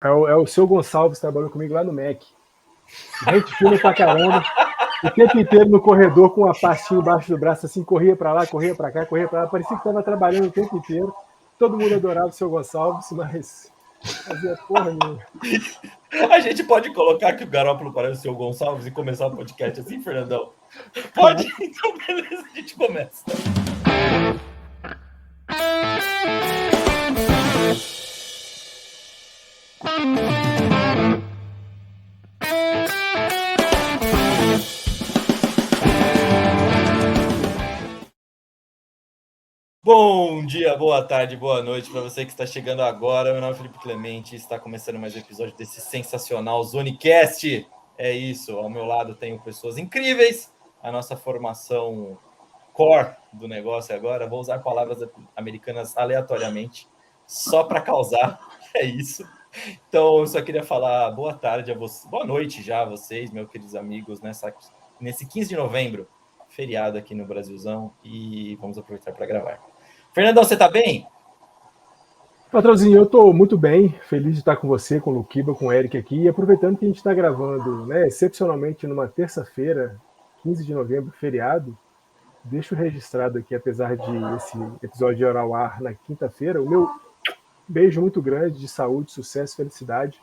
É o seu Gonçalves, trabalhou comigo lá no MEC. Gente fina pra caramba. O tempo inteiro no corredor com a pastinha embaixo do braço, assim, corria pra lá, corria pra cá, corria pra lá. Parecia que estava trabalhando o tempo inteiro. Todo mundo adorava o seu Gonçalves, mas fazia porra nenhuma. A gente pode colocar que o Garópolo parece o seu Gonçalves e começar o podcast assim, Fernandão? Pode? Então, beleza, a gente começa. Bom dia, boa tarde, boa noite para você que está chegando agora. Meu nome é Felipe Clemente e está começando mais um episódio desse sensacional Zonecast. É isso, ao meu lado tenho pessoas incríveis. A nossa formação core do negócio agora. Vou usar palavras americanas aleatoriamente, só para causar. É isso. Então, eu só queria falar boa tarde a vocês, boa noite já a vocês, meus queridos amigos, nesse 15 de novembro, feriado aqui no Brasilzão, e vamos aproveitar para gravar. Fernandão, você tá bem? Patrãozinho, eu tô muito bem, feliz de estar com você, com o Luquiba, com o Eric aqui, e aproveitando que a gente está gravando, né, excepcionalmente numa terça-feira, 15 de novembro, feriado, deixo registrado aqui, apesar de esse episódio ir ao ar na quinta-feira, o meu beijo muito grande de saúde, sucesso, felicidade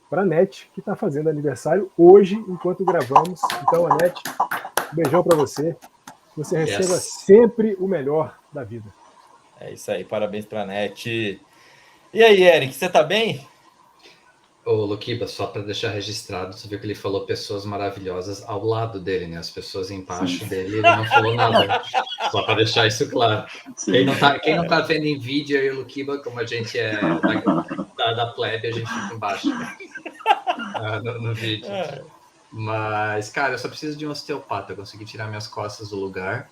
para a NET, que está fazendo aniversário hoje, enquanto gravamos. Então, Anete, um beijão para você. Que você receba sempre o melhor da vida. É isso aí, parabéns para a NET. E aí, Eric, você tá bem? Ô, Luquiba, só para deixar registrado, você viu que ele falou pessoas maravilhosas ao lado dele, né? As pessoas embaixo dele, ele não falou nada. Só para deixar isso claro. Quem não tá vendo em vídeo aí, o Luquiba, como a gente é da plebe, a gente fica embaixo no vídeo. Mas, cara, eu só preciso de um osteopata. Eu consegui tirar minhas costas do lugar.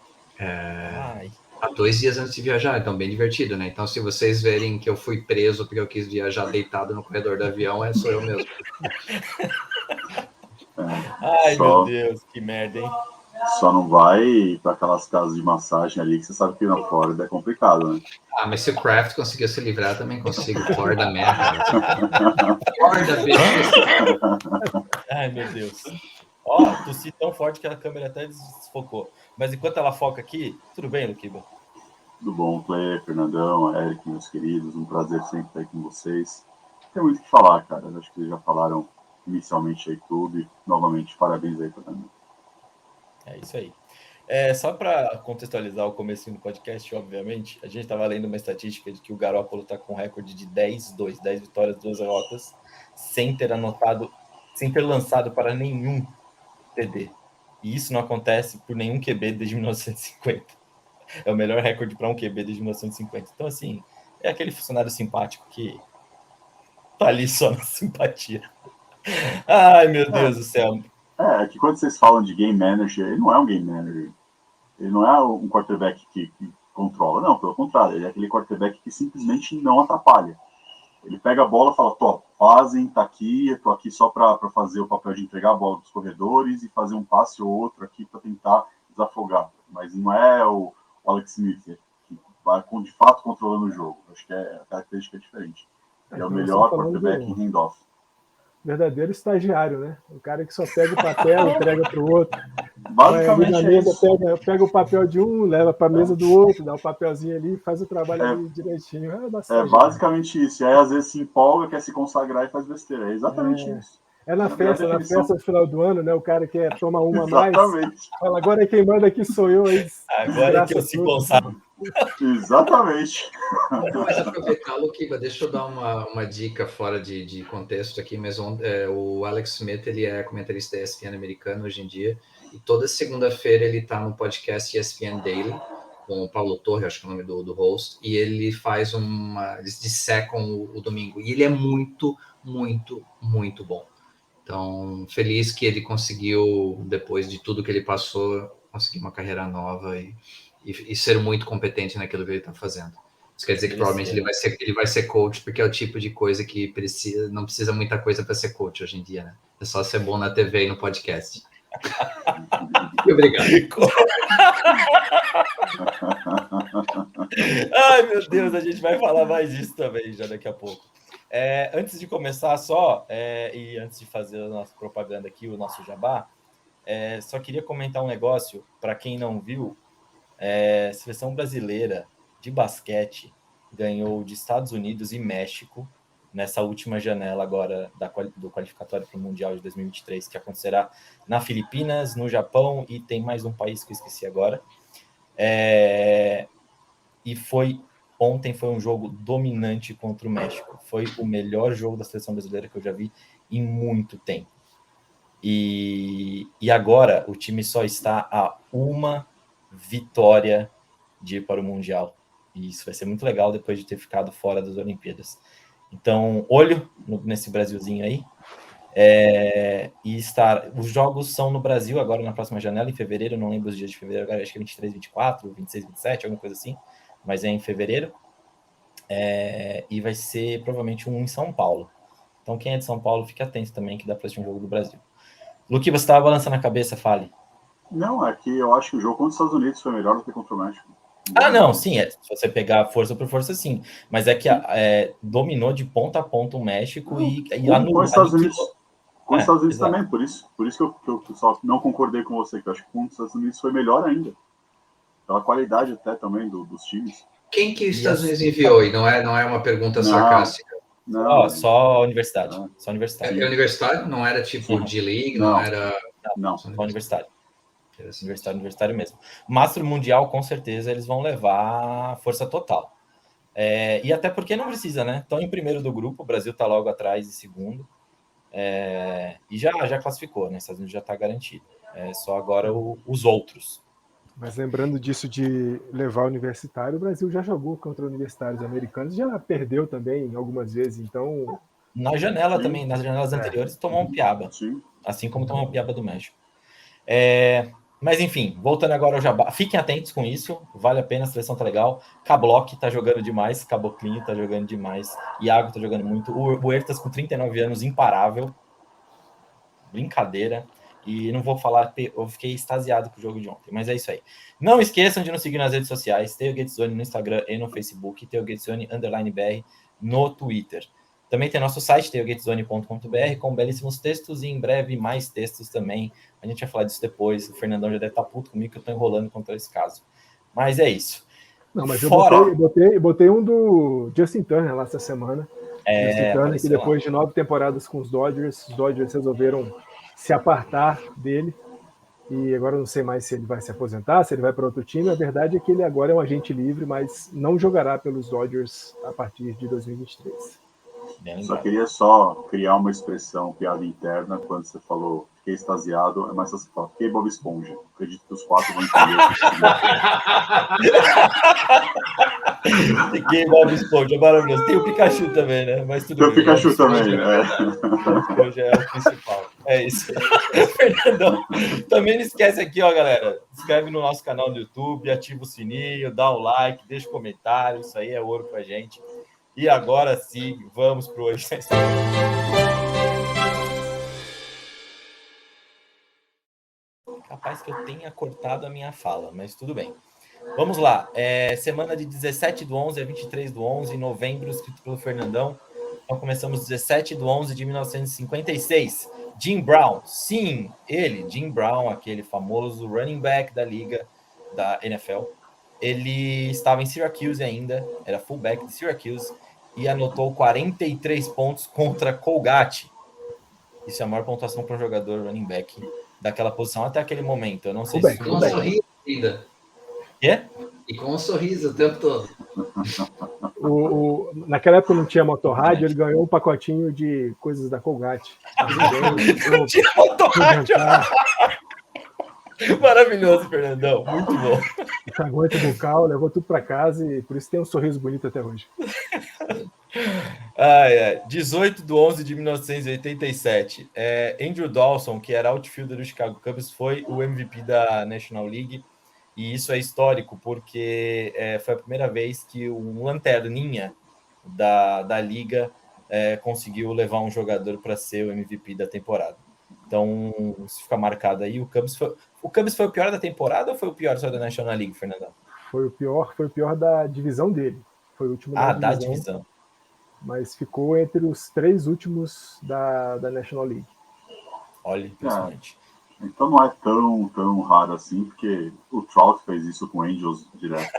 Há 2 dias antes de viajar, então bem divertido, né? Então, se vocês verem que eu fui preso porque eu quis viajar deitado no corredor do avião, sou eu mesmo. Ai, meu Deus, que merda, hein? Só não vai para aquelas casas de massagem ali que você sabe que na Flórida é complicado, né? Ah, mas se o Kraft conseguiu se livrar, também consigo. Florida merda. Florida, bicho. Ai, meu Deus. Ó, tossi tão forte que a câmera até desfocou. Mas enquanto ela foca aqui, tudo bem, Luquiba? Tudo bom, Clay, Fernandão, Eric, meus queridos. Um prazer sempre estar aí com vocês. Tem muito o que falar, cara. Acho que vocês já falaram inicialmente aí tudo. Novamente, parabéns aí, Fernando. É isso aí. Só para contextualizar o começo do podcast, obviamente, a gente estava lendo uma estatística de que o Garópolo está com um recorde de 10 vitórias, 2 derrotas, sem ter lançado para nenhum TD. E isso não acontece por nenhum QB desde 1950. É o melhor recorde para um QB desde 1950. Então, assim, é aquele funcionário simpático que tá ali só na simpatia. Ai, meu Deus do céu. É que quando vocês falam de game manager, ele não é um game manager. Ele não é um quarterback que controla. Não, pelo contrário. Ele é aquele quarterback que simplesmente não atrapalha. Ele pega a bola e fala, fazem, tá aqui, eu tô aqui só para fazer o papel de entregar a bola dos corredores e fazer um passe ou outro aqui para tentar desafogar. Mas não é o Alex Smith que vai de fato controlando o jogo. Acho que a característica é diferente. Ele é o melhor quarterback em handoff. Verdadeiro estagiário, né? O cara que só pega o papel, entrega para o outro. Basicamente na mesa, pega o papel de um, leva para a mesa do outro, dá o papelzinho ali, faz o trabalho ali direitinho. É basicamente isso. E aí, às vezes, se empolga, quer se consagrar e faz besteira. É exatamente isso. É na festa no final do ano, né? O cara quer tomar uma mais. Fala, agora quem manda aqui sou eu. Aí, agora é que eu se consagro. Exatamente. Mas aproveitar, Luquiba, deixa eu dar uma dica fora de contexto aqui, mas o Alex Smith, ele é comentarista da ESPN americano hoje em dia, e toda segunda-feira ele está no podcast ESPN Daily, com o Paulo Torre, acho que é o nome do host, e ele faz eles dissecam o domingo, e ele é muito, muito, muito bom. Então, feliz que ele conseguiu, depois de tudo que ele passou, conseguir uma carreira nova e ser muito competente naquilo que ele está fazendo. Isso quer dizer que provavelmente ele vai ser coach, porque é o tipo de coisa que não precisa muita coisa para ser coach hoje em dia, né? É só ser bom na TV e no podcast. Muito obrigado. Ai, meu Deus, a gente vai falar mais disso também já daqui a pouco. Antes de começar e antes de fazer a nossa propaganda aqui, o nosso jabá, só queria comentar um negócio, para quem não viu, a seleção brasileira de basquete ganhou de Estados Unidos e México nessa última janela agora do qualificatório para o Mundial de 2023, que acontecerá na Filipinas, no Japão e tem mais um país que eu esqueci agora. E ontem foi um jogo dominante contra o México. Foi o melhor jogo da seleção brasileira que eu já vi em muito tempo. E agora o time só está a uma vitória de ir para o Mundial. E isso vai ser muito legal depois de ter ficado fora das Olimpíadas. Então, olho nesse Brasilzinho aí. Os jogos são no Brasil agora na próxima janela, em fevereiro. Não lembro os dias de fevereiro, agora acho que é 23, 24, 26, 27, alguma coisa assim. Mas é em fevereiro. E vai ser provavelmente um em São Paulo. Então, quem é de São Paulo, fique atento também, que dá para assistir um jogo do Brasil. Luqui, você estava balançando a cabeça, fale. Não, é que eu acho que o jogo contra os Estados Unidos foi melhor do que contra o México. Não, sim, se você pegar força por força, sim. Mas é que dominou de ponta a ponta o México com os Estados Unidos. Com os Estados Unidos exato. também, por isso que eu só não concordei com você, que eu acho que com os Estados Unidos foi melhor ainda. Pela qualidade até também dos times. Quem que os Estados Unidos enviou? E não é uma pergunta sarcástica. Não, só a universidade. Só universitário. É universitário? Não era tipo D-League? Não era... Não, só universitário. Universitário mesmo. Master Mundial, com certeza, eles vão levar força total. E até porque não precisa, né? Estão em primeiro do grupo, o Brasil está logo atrás em segundo. E já classificou, né? Estados Unidos já está garantido. Só agora os outros. Mas lembrando disso de levar o universitário, o Brasil já jogou contra universitários americanos, já perdeu também algumas vezes, então... Na janela também, nas janelas anteriores, tomou um piaba. Sim. Assim como tomou um piaba do México. Mas enfim, voltando agora ao jabá, fiquem atentos com isso, vale a pena, a seleção tá legal. Cablock tá jogando demais, Caboclinho tá jogando demais, Iago tá jogando muito, o Huertas com 39 anos, imparável, brincadeira. E não vou falar, eu fiquei extasiado com o jogo de ontem, mas é isso aí. Não esqueçam de nos seguir nas redes sociais, Tailgate Zone no Instagram e no Facebook, Tailgate Zone _BR no Twitter. Também tem nosso site, tailgatezone.com.br, com belíssimos textos e em breve mais textos também. A gente vai falar disso depois, o Fernandão já deve estar puto comigo que eu estou enrolando contra esse caso. Mas é isso. Não, mas eu botei um do Justin Turner lá essa semana. Justin Turner, que depois de 9 temporadas com os Dodgers resolveram se apartar dele, e agora eu não sei mais se ele vai se aposentar, se ele vai para outro time. A verdade é que ele agora é um agente livre, mas não jogará pelos Dodgers a partir de 2023. Só queria criar uma expressão, piada interna, quando você falou fiquei extasiado, é mais fácil falar, fiquei Bob Esponja. Acredito que os 4 vão entender. Fiquei Bob Esponja, maravilhoso. Tem o Pikachu também, né? Mas tudo bem. Tem o Pikachu também, O Esponja é o principal. É isso. Fernandão, também não esquece aqui, ó, galera. Se inscreve no nosso canal no YouTube, ativa o sininho, dá um like, deixa um comentário. Isso aí é ouro pra gente. E agora sim, vamos pro Hoje Sem História. Capaz que eu tenha cortado a minha fala, mas tudo bem. Vamos lá. Semana de 17/11 a 23/11, novembro, escrito pelo Fernandão. Então começamos 17/11 de 1956. Jim Brown, sim, ele, Jim Brown, aquele famoso running back da liga da NFL. Ele estava em Syracuse ainda, era fullback de Syracuse, e anotou 43 pontos contra Colgate. Isso é a maior pontuação para um jogador running back daquela posição até aquele momento. Eu não sei se... Com um sorriso ainda. Quê? E com um sorriso o tempo todo. Naquela época não tinha motorrádio, ele ganhou um pacotinho de coisas da Colgate. Não tinha motorrádio! Maravilhoso, Fernandão. Muito bom. Aguenta bucal, levou tudo para casa e por isso tem um sorriso bonito até hoje. 18/11 de 1987. Andrew Dawson, que era outfielder do Chicago Cubs, foi o MVP da National League. E isso é histórico, porque foi a primeira vez que um lanterninha da liga conseguiu levar um jogador para ser o MVP da temporada. Então, isso fica marcado aí. O Cubs foi o pior da temporada ou foi o pior só da National League, Fernandão? Foi o pior da divisão dele. Foi o último da divisão. mas ficou entre os 3 últimos da National League. Olha, impressionante. Então não é tão raro assim, porque o Trout fez isso com o Angels direto.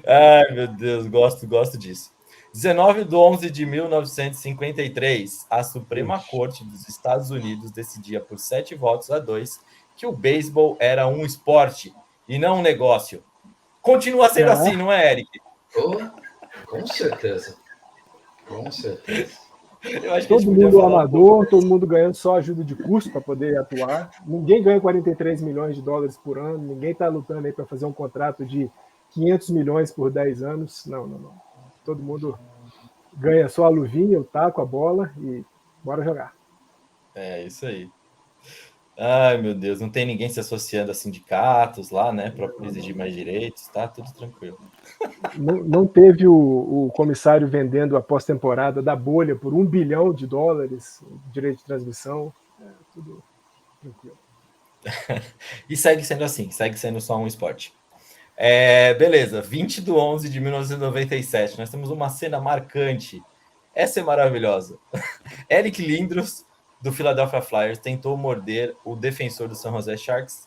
Ai, meu Deus, gosto disso. 19/11/1953, a Suprema Corte dos Estados Unidos decidia por 7-2 que o beisebol era um esporte e não um negócio. Continua sendo assim, não é, Eric? Com certeza. Com certeza. Eu acho que Todo mundo amador, todo mundo ganhando só ajuda de custo para poder atuar. Ninguém ganha 43 milhões de dólares por ano, ninguém está lutando aí para fazer um contrato de 500 milhões por 10 anos. Não. Todo mundo ganha só a luvinha, o taco, a bola e bora jogar. É isso aí. Ai, meu Deus, não tem ninguém se associando a sindicatos lá, né, para exigir mais direitos, tá tudo tranquilo. Não teve o comissário vendendo a pós-temporada da bolha por $1 bilhão, direito de transmissão, tudo tranquilo. E segue sendo assim, segue sendo só um esporte. Beleza, 20/11/1997, nós temos uma cena marcante. Essa é maravilhosa. Eric Lindros, do Philadelphia Flyers, tentou morder o defensor do San Jose Sharks,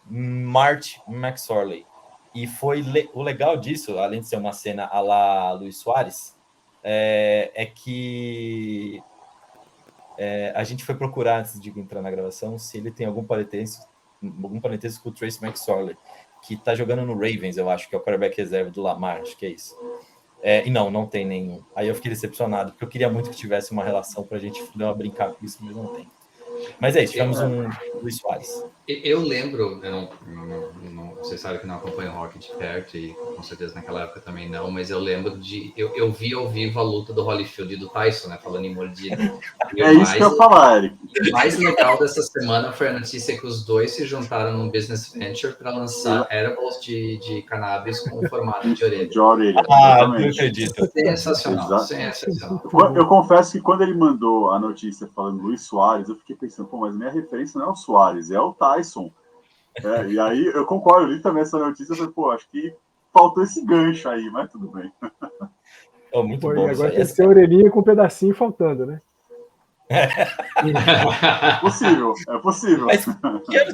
Marty McSorley. E foi o legal disso, além de ser uma cena à la Luis Suárez, é que a gente foi procurar, antes de entrar na gravação, se ele tem algum parentesco com o Trace McSorley, que tá jogando no Ravens, eu acho, que é o quarterback reserva do Lamar, acho que é isso. E não tem nenhum. Aí eu fiquei decepcionado, porque eu queria muito que tivesse uma relação pra gente dar uma brincar com isso, mas não tem. Mas é isso, tivemos um Luis Suárez. Eu lembro, você sabe que não acompanho o hockey de perto e com certeza naquela época também não, mas eu lembro eu vi ao vivo a luta do Holyfield e do Tyson, né, falando em mordida. Isso que eu ia falar, Eric. O mais legal dessa semana foi a notícia que os dois se juntaram num business venture para lançar edibles de cannabis com formato de orelha. De orelha, não acredito. Sensacional. Eu confesso que quando ele mandou a notícia falando Luis Suárez, eu fiquei pensando, mas minha referência não é o Suárez, é o Tyson. E aí eu concordo, eu li também essa notícia, eu falei, acho que faltou esse gancho aí, mas tudo bem. Muito bom. Agora tem que ser a orelhinha com um pedacinho faltando, né? É possível. Mas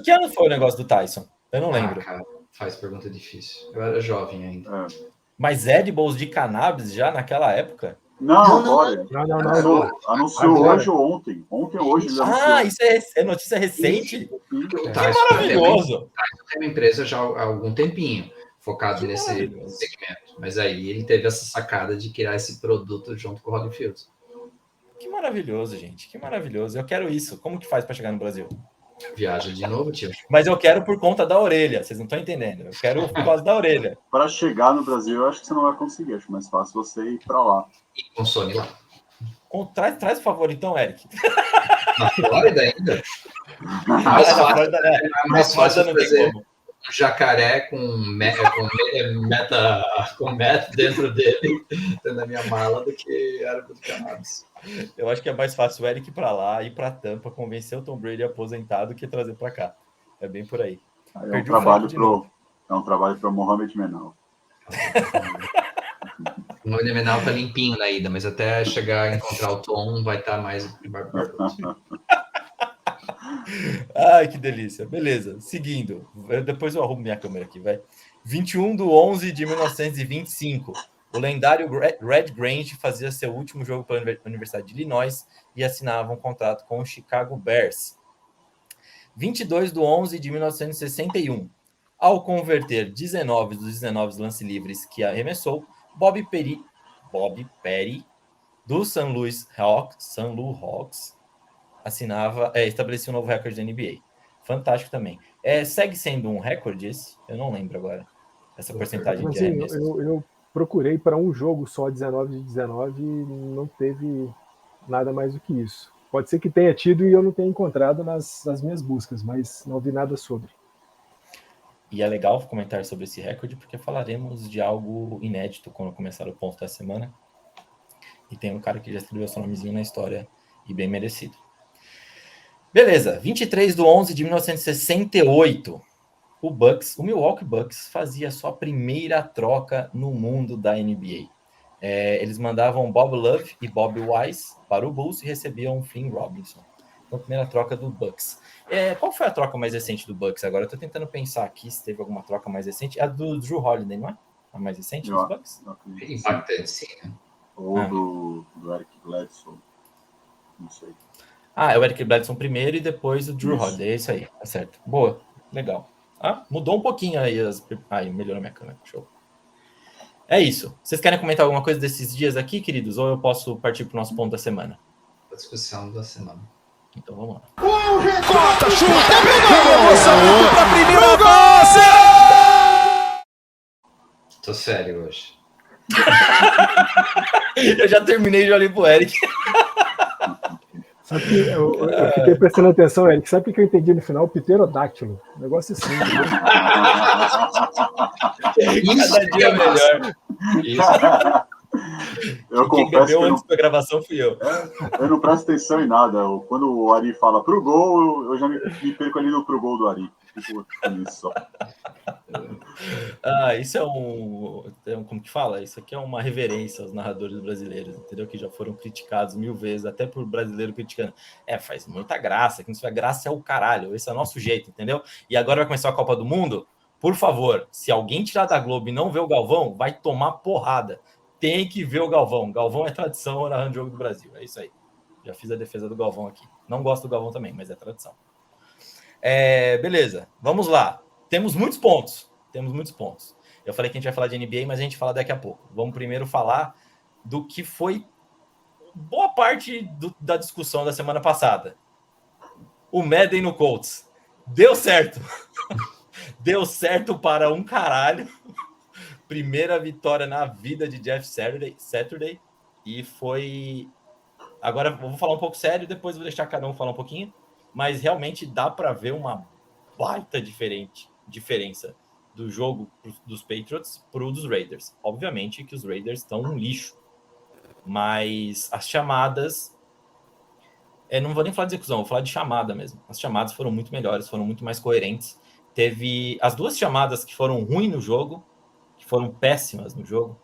que ano foi o negócio do Tyson? Eu não lembro. Cara, faz pergunta difícil. Eu era jovem ainda. Mas edibles de cannabis já naquela época? Não. Anunciou Agora. hoje ou ontem. Hoje ele anunciou. Isso é notícia recente? Que maravilhoso! O Tyson tem uma empresa já há algum tempinho focado nesse segmento. Mas aí ele teve essa sacada de criar esse produto junto com o Holyfield. Que maravilhoso, gente. Que maravilhoso. Eu quero isso. Como que faz para chegar no Brasil? Viaja de novo, tio. Mas eu quero por conta da orelha. Vocês não estão entendendo. Eu quero por causa da orelha. Para chegar no Brasil, eu acho que você não vai conseguir. Acho mais fácil você ir para lá. E consome lá. Traz, por favor, então, Eric. Na Flórida ainda? Mais fácil não tem como. Um jacaré com meta dentro dele, dentro da minha mala, do que árvore de cannabis. Eu acho que é mais fácil o Eric ir para lá, ir para Tampa, convencer o Tom Brady aposentado que trazer para cá. É bem por aí. É um trabalho para Mohamed Menal. O Mohamed Menal tá limpinho na ida, mas até chegar a encontrar o Tom vai estar mais barbudo. Ai, que delícia. Beleza, seguindo. Depois eu arrumo minha câmera aqui, vai. 21/11/1925. O lendário Red Grange fazia seu último jogo pela Universidade de Illinois e assinava um contrato com o Chicago Bears. 22/11/1961. Ao converter 19 dos 19 lance livres que arremessou, Bob Perry, do St. Louis Hawks, estabelecia um novo recorde da NBA. Fantástico também. Segue sendo um recorde esse? Eu não lembro agora. Essa porcentagem de arremesso. Eu procurei para um jogo só 19 de 19 e não teve nada mais do que isso. Pode ser que tenha tido e eu não tenha encontrado nas minhas buscas, mas não vi nada sobre. E é legal comentar sobre esse recorde, porque falaremos de algo inédito quando começar o ponto da semana. E tem um cara que já escreveu seu nomezinho na história e bem merecido. Beleza, 23/11/1968. o Milwaukee Bucks fazia sua primeira troca no mundo da NBA. Eles mandavam Bob Love e Bob Wise para o Bulls e recebiam Flynn Robinson. Então, primeira troca do Bucks. Qual foi a troca mais recente do Bucks agora? Eu estou tentando pensar aqui se teve alguma troca mais recente. A do Drew Holiday, não é? A mais recente dos Bucks? Impactante, sim, né? Ou do Eric Bledsoe. Não sei. É o Eric Bledsoe primeiro e depois o Drew Isso. Holiday. É isso aí, tá certo. Boa, legal. Mudou um pouquinho aí. Melhorou minha câmera. Show. É isso. Vocês querem comentar alguma coisa desses dias aqui, queridos? Ou eu posso partir para o nosso ponto da semana? A discussão da semana. Então vamos lá. Corta, chuta, emoção para primeira base! Tô sério hoje. Eu já terminei e já olhei pro Eric. Sabe que eu fiquei prestando atenção, Eric. Sabe o que eu entendi no final? Pterodáctilo. Um negócio assim. Cada dia melhor. Isso. Eu Quem confesso bebeu que antes da gravação fui eu. eu não presto atenção em nada. Quando o Ari fala pro gol, eu já me perco ali no pro gol do Ari. Isso. Isso é como que fala? Isso aqui é uma reverência aos narradores brasileiros, entendeu? Que já foram criticados 1000 vezes, até por brasileiro criticando. Faz muita graça, que não tiver graça é o caralho. Esse é o nosso jeito, entendeu? E agora vai começar a Copa do Mundo. Por favor, se alguém tirar da Globo e não ver o Galvão, vai tomar porrada. Tem que ver o Galvão. Galvão é tradição narrando o jogo do Brasil. É isso aí. Já fiz a defesa do Galvão aqui. Não gosto do Galvão também, mas é tradição. Beleza, vamos lá. Temos muitos pontos. Eu falei que a gente vai falar de NBA, mas a gente fala daqui a pouco. Vamos primeiro falar do que foi boa parte da discussão da semana passada. O Madden no Colts. Deu certo. Deu certo para um caralho. Primeira vitória na vida de Jeff Saturday. E foi... Agora eu vou falar um pouco sério, depois vou deixar cada um falar um pouquinho. Mas realmente dá para ver uma baita diferença do jogo dos Patriots para o dos Raiders. Obviamente que os Raiders estão um lixo. Mas as chamadas... não vou nem falar de execução, vou falar de chamada mesmo. As chamadas foram muito melhores, foram muito mais coerentes. Teve as duas chamadas que foram ruins no jogo, que foram péssimas no jogo,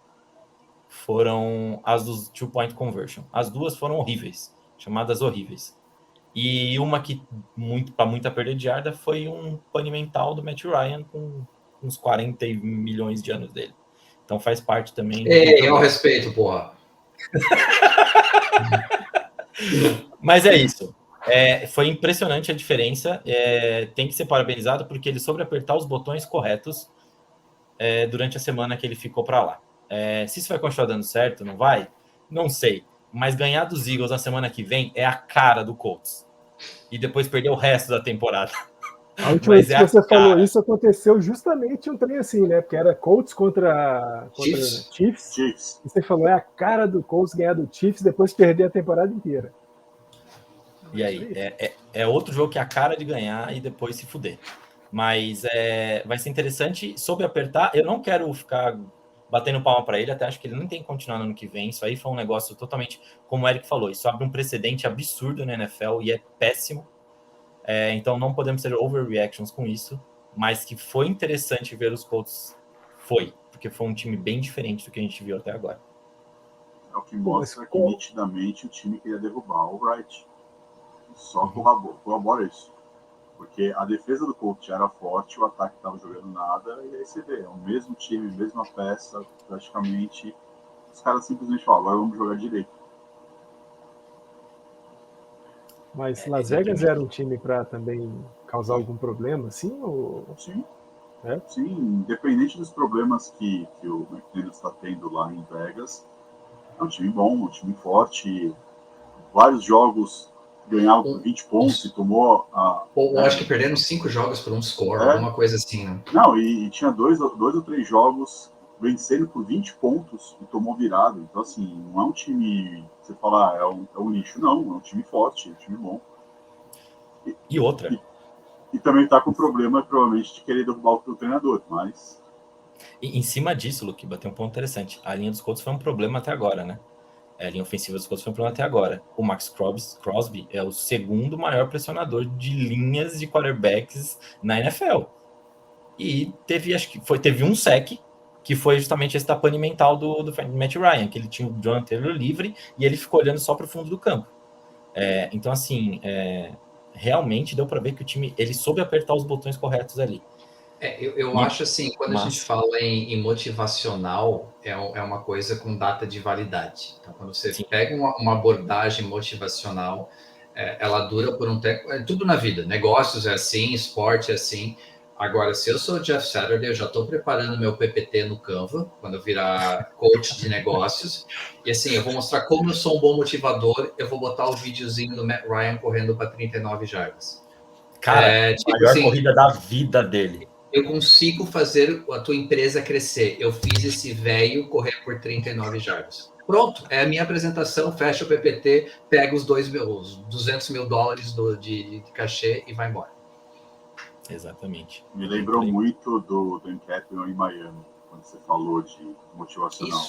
foram as dos two-point conversion. As duas foram horríveis, chamadas horríveis. E uma que, para muita perda de yarda, foi um pane mental do Matt Ryan com uns 40 milhões de anos dele. Então faz parte também... ao respeito, porra. Mas é isso. Foi impressionante a diferença. Tem que ser parabenizado porque ele soube apertar os botões corretos durante a semana que ele ficou para lá. Se isso vai continuar dando certo, não vai? Não sei. Mas ganhar dos Eagles na semana que vem é a cara do Colts. E depois perder o resto da temporada. A última vez que você falou isso aconteceu justamente um trem assim, né? Porque era Colts contra Chiefs. E você falou, é a cara do Colts ganhar do Chiefs depois perder a temporada inteira. E aí? É outro jogo que é a cara de ganhar e depois se fuder. Mas vai ser interessante. Soube apertar. Eu não quero ficar batendo palma para ele, até acho que ele não tem que continuar no ano que vem. Isso aí foi um negócio totalmente, como o Eric falou, isso abre um precedente absurdo na NFL e é péssimo. Então não podemos ter overreactions com isso, mas que foi interessante ver os Colts, porque foi um time bem diferente do que a gente viu até agora. É o que mostra que nitidamente o time queria derrubar o Wright. Só corrobora isso. Porque a defesa do Colts já era forte, o ataque estava jogando nada, e aí você vê, é o mesmo time, mesma peça, praticamente. Os caras simplesmente falam, agora vamos jogar direito. Mas Las Vegas era um time para também causar algum problema, assim? Ou... Sim. Sim, independente dos problemas que o McDaniels está tendo lá em Vegas, é um time bom, um time forte. Vários jogos ganhava por 20 pontos e tomou eu acho que perderam 5 jogos por um score, alguma coisa assim, né? Não, e tinha dois ou três jogos vencendo por 20 pontos e tomou virado. Então, assim, não é um time, você fala, é um lixo, não. É um time forte, é um time bom. E outra. E também tá com o problema, provavelmente, de querer derrubar o treinador, mas... E em cima disso, Luque, bateu um ponto interessante. A linha dos Colts foi um problema até agora, né? A linha ofensiva dos Colts foi um problema até agora. O Max Crosby é o segundo maior pressionador de linhas de quarterbacks na NFL. e teve um sec, que foi justamente esse tapane mental do Matt Ryan, que ele tinha o Jonathan Taylor livre e ele ficou olhando só para o fundo do campo. Então, assim, realmente deu para ver que o time ele soube apertar os botões corretos ali. Eu acho assim, quando a gente fala em motivacional, é uma coisa com data de validade. Então, quando você pega uma abordagem motivacional, ela dura por um tempo. Tudo na vida, negócios é assim, esporte é assim. Agora, se eu sou o Jeff Saturday, eu já estou preparando meu PPT no Canva, quando eu virar coach de negócios. E assim, eu vou mostrar como eu sou um bom motivador. Eu vou botar o videozinho do Matt Ryan correndo para 39 jardas. Cara, a maior corrida da vida dele. Eu consigo fazer a tua empresa crescer. Eu fiz esse velho correr por 39 jardas. Pronto, é a minha apresentação, fecha o PPT, pega os $200 mil de cachê e vai embora. Exatamente. Me lembrou muito do Dan Campbell em Miami, quando você falou de motivacional.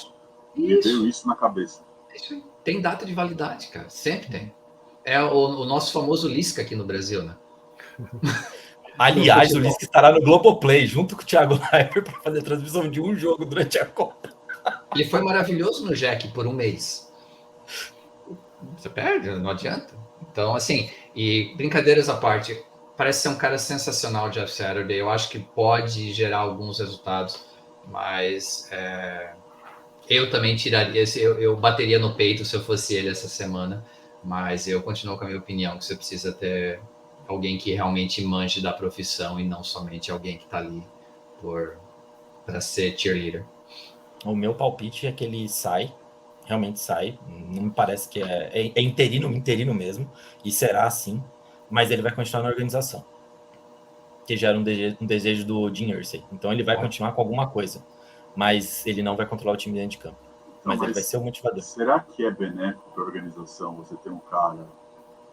Me veio isso na cabeça. Isso aí. Tem data de validade, cara. Sempre tem. É o nosso famoso Lisca aqui no Brasil, né? Aliás, o Lisca estará no Globoplay, junto com o Thiago Leifert, para fazer a transmissão de um jogo durante a Copa. Ele foi maravilhoso no Jack por um mês. Você perde, não adianta. Então, assim, e brincadeiras à parte, parece ser um cara sensacional, Jeff Saturday. Eu acho que pode gerar alguns resultados, mas eu também tiraria, eu bateria no peito se eu fosse ele essa semana, mas eu continuo com a minha opinião, que você precisa ter alguém que realmente manje da profissão e não somente alguém que está ali para ser cheerleader. O meu palpite é que ele realmente sai, não me parece que é interino mesmo, e será assim, mas ele vai continuar na organização, que já era um desejo do Jim Irsay, então ele vai continuar com alguma coisa, mas ele não vai controlar o time dentro de campo, mas ele vai ser o motivador. Será que é benéfico para a organização você ter um cara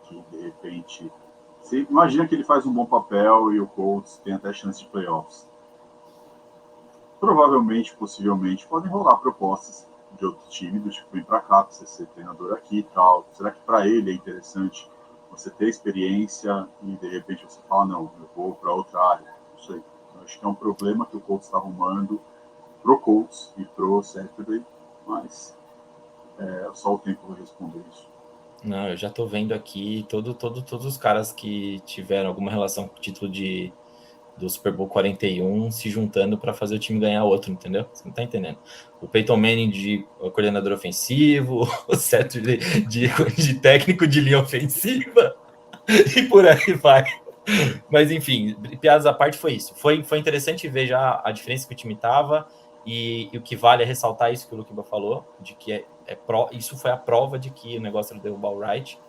que, de repente, você imagina que ele faz um bom papel e o Colts tem até chance de playoffs? Provavelmente, possivelmente, podem rolar propostas de outro time, do tipo, vem para cá, para você ser treinador aqui e tal. Será que para ele é interessante você ter experiência e, de repente, você fala, não, eu vou para outra área? Não sei. Eu acho que é um problema que o Colts está arrumando pro Colts e pro Saturday, mas só o tempo vai responder isso. Não, eu já tô vendo aqui todos os caras que tiveram alguma relação com o título do Super Bowl 41 se juntando para fazer o time ganhar outro, entendeu? Você não tá entendendo. O Peyton Manning de coordenador ofensivo, o Saturday de técnico de linha ofensiva, e por aí vai. Mas, enfim, piadas à parte, foi isso. Foi interessante ver já a diferença que o time tava, e o que vale é ressaltar isso que o Luquiba falou, de que isso foi a prova de que o negócio era derrubar o Wright,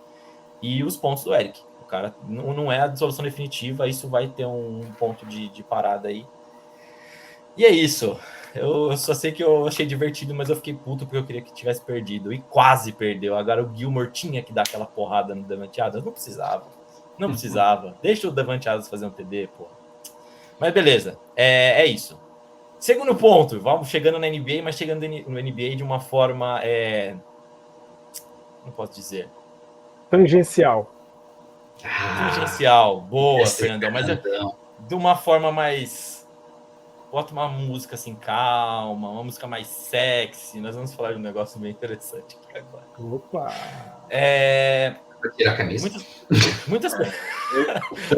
e os pontos do Eric. O cara não é a dissolução definitiva, isso vai ter um ponto de parada aí. E é isso. Eu só sei que eu achei divertido, mas eu fiquei puto porque eu queria que tivesse perdido. E quase perdeu. Agora o Gilmore tinha que dar aquela porrada no Davante Adams. Não precisava. Deixa o Davante Adams fazer um TD, pô. Mas beleza. É isso. Segundo ponto. Vamos chegando na NBA, mas chegando no NBA de uma forma... Não posso dizer. Tangencial. Tangencial. Boa, Fernandão. Mas de uma forma mais... Bota uma música assim, calma, uma música mais sexy. Nós vamos falar de um negócio bem interessante aqui agora. Opa! Vai tirar a camisa? Muitas coisas.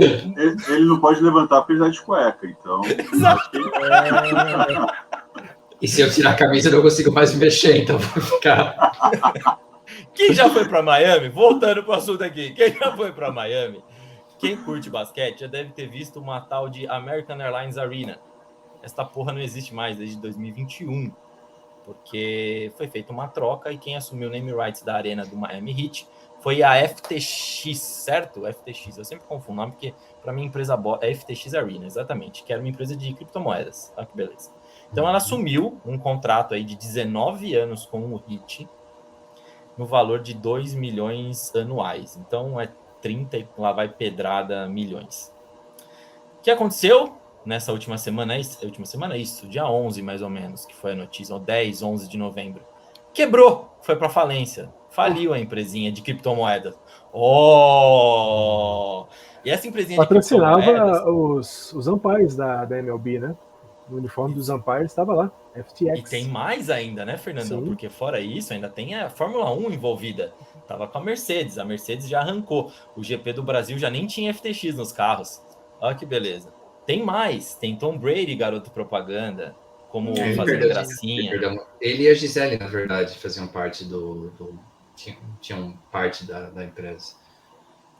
Ele não pode levantar apesar de cueca, então... Exato. E se eu tirar a camisa, eu não consigo mais me mexer, então vou ficar... Quem já foi para Miami? Voltando para o assunto aqui. Quem já foi para Miami? Quem curte basquete já deve ter visto uma tal de American Airlines Arena. Esta porra não existe mais desde 2021, porque foi feita uma troca e quem assumiu o name rights da arena do Miami Heat foi a FTX, certo? FTX, eu sempre confundo o nome, porque para mim a empresa é FTX Arena, exatamente, que era uma empresa de criptomoedas. Ah, que beleza. Então ela assumiu um contrato aí de 19 anos com o Heat, no valor de 2 milhões anuais. Então é 30 e lá vai pedrada milhões. O que aconteceu? Nessa última semana, isso, dia 11 mais ou menos, que foi a notícia, ou 10, 11 de novembro. Quebrou, foi para falência. Faliu a empresinha de criptomoedas. Oh! E essa empresinha de criptomoedas... Patrocinava os umpires da MLB, né? O uniforme dos umpires estava lá, FTX. E tem mais ainda, né, Fernandão? Sim. Porque fora isso, ainda tem a Fórmula 1 envolvida. Tava com a Mercedes já arrancou. O GP do Brasil já nem tinha FTX nos carros. Olha que beleza. Tem mais, tem Tom Brady, garoto propaganda, como fazendo gracinha. Ele e a Gisele, na verdade, faziam parte tinham parte da empresa.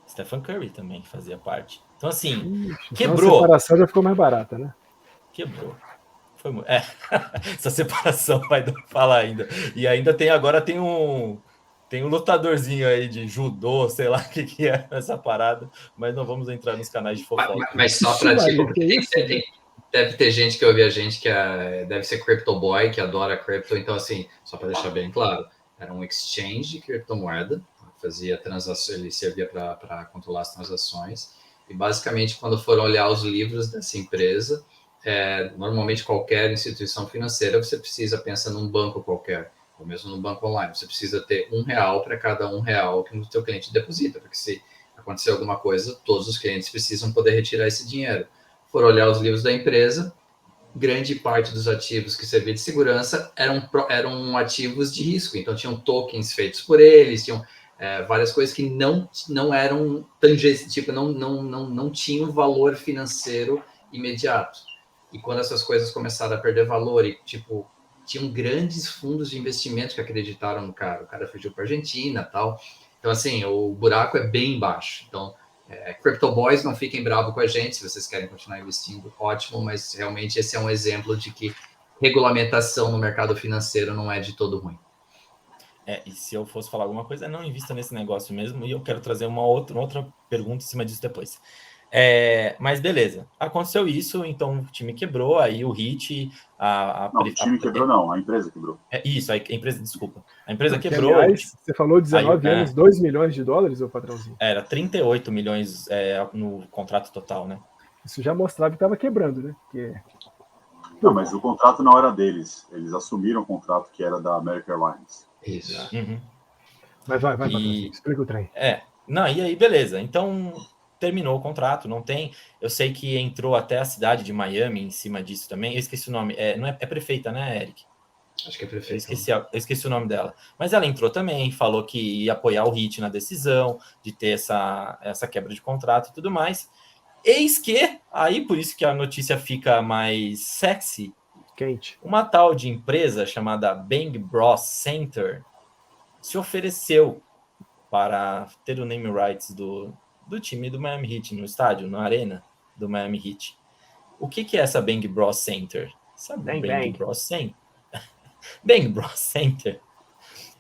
Stephen Curry também fazia parte. Então, assim, Então quebrou. a separação já ficou mais barata, né? Quebrou. Foi muito... essa separação vai falar ainda. E ainda tem um lutadorzinho aí de judô, sei lá o que é essa parada, mas não vamos entrar nos canais de fofoca. Mas só para tipo, deve ter gente que ouve a gente que deve ser Crypto Boy, que adora cripto, então assim, só para deixar bem claro, era um exchange de criptomoeda, fazia transações, ele servia para controlar as transações, e basicamente quando foram olhar os livros dessa empresa, normalmente qualquer instituição financeira você pensa num banco qualquer, ou mesmo no banco online, você precisa ter R$1 para cada R$1 que o seu cliente deposita, porque se acontecer alguma coisa, todos os clientes precisam poder retirar esse dinheiro. Foram olhar os livros da empresa, grande parte dos ativos que serviam de segurança eram ativos de risco, então tinham tokens feitos por eles, tinham várias coisas que não eram tangíveis, tipo, não tinham valor financeiro imediato. E quando essas coisas começaram a perder valor e, tipo, tinham grandes fundos de investimento que acreditaram no cara. O cara fugiu para a Argentina e tal. Então, assim, o buraco é bem baixo. Então, Crypto Boys, não fiquem bravos com a gente. Se vocês querem continuar investindo, ótimo. Mas, realmente, esse é um exemplo de que regulamentação no mercado financeiro não é de todo ruim. E se eu fosse falar alguma coisa, não invista nesse negócio mesmo. E eu quero trazer uma outra pergunta em cima disso depois. Mas beleza, aconteceu isso, então o time quebrou, aí o Heat... Não, o time quebrou não, a empresa quebrou. Isso, a empresa, desculpa. A empresa Porque, quebrou... aliás, você falou 19 anos, 2 milhões de dólares, ô patrãozinho? Era 38 milhões no contrato total, né? Isso já mostrava que estava quebrando, né? Porque... Não, mas o contrato não era deles, eles assumiram o contrato que era da American Airlines. Isso. Uhum. Mas vai, patrãozinho, explica o trem. Não, e aí, beleza, então... terminou o contrato, não tem... Eu sei que entrou até a cidade de Miami em cima disso também. Eu esqueci o nome. Não é prefeita, né, Eric? Acho que é prefeita. Eu esqueci o nome dela. Mas ela entrou também, falou que ia apoiar o Heat na decisão de ter essa quebra de contrato e tudo mais. Eis que, aí por isso que a notícia fica mais sexy, quente. Uma tal de empresa chamada Bang Bros Center se ofereceu para ter o name rights do time do Miami Heat no estádio, na arena do Miami Heat. O que é essa Bang Bros Center? Sabe Bang Bros Center? Bang Bros Center,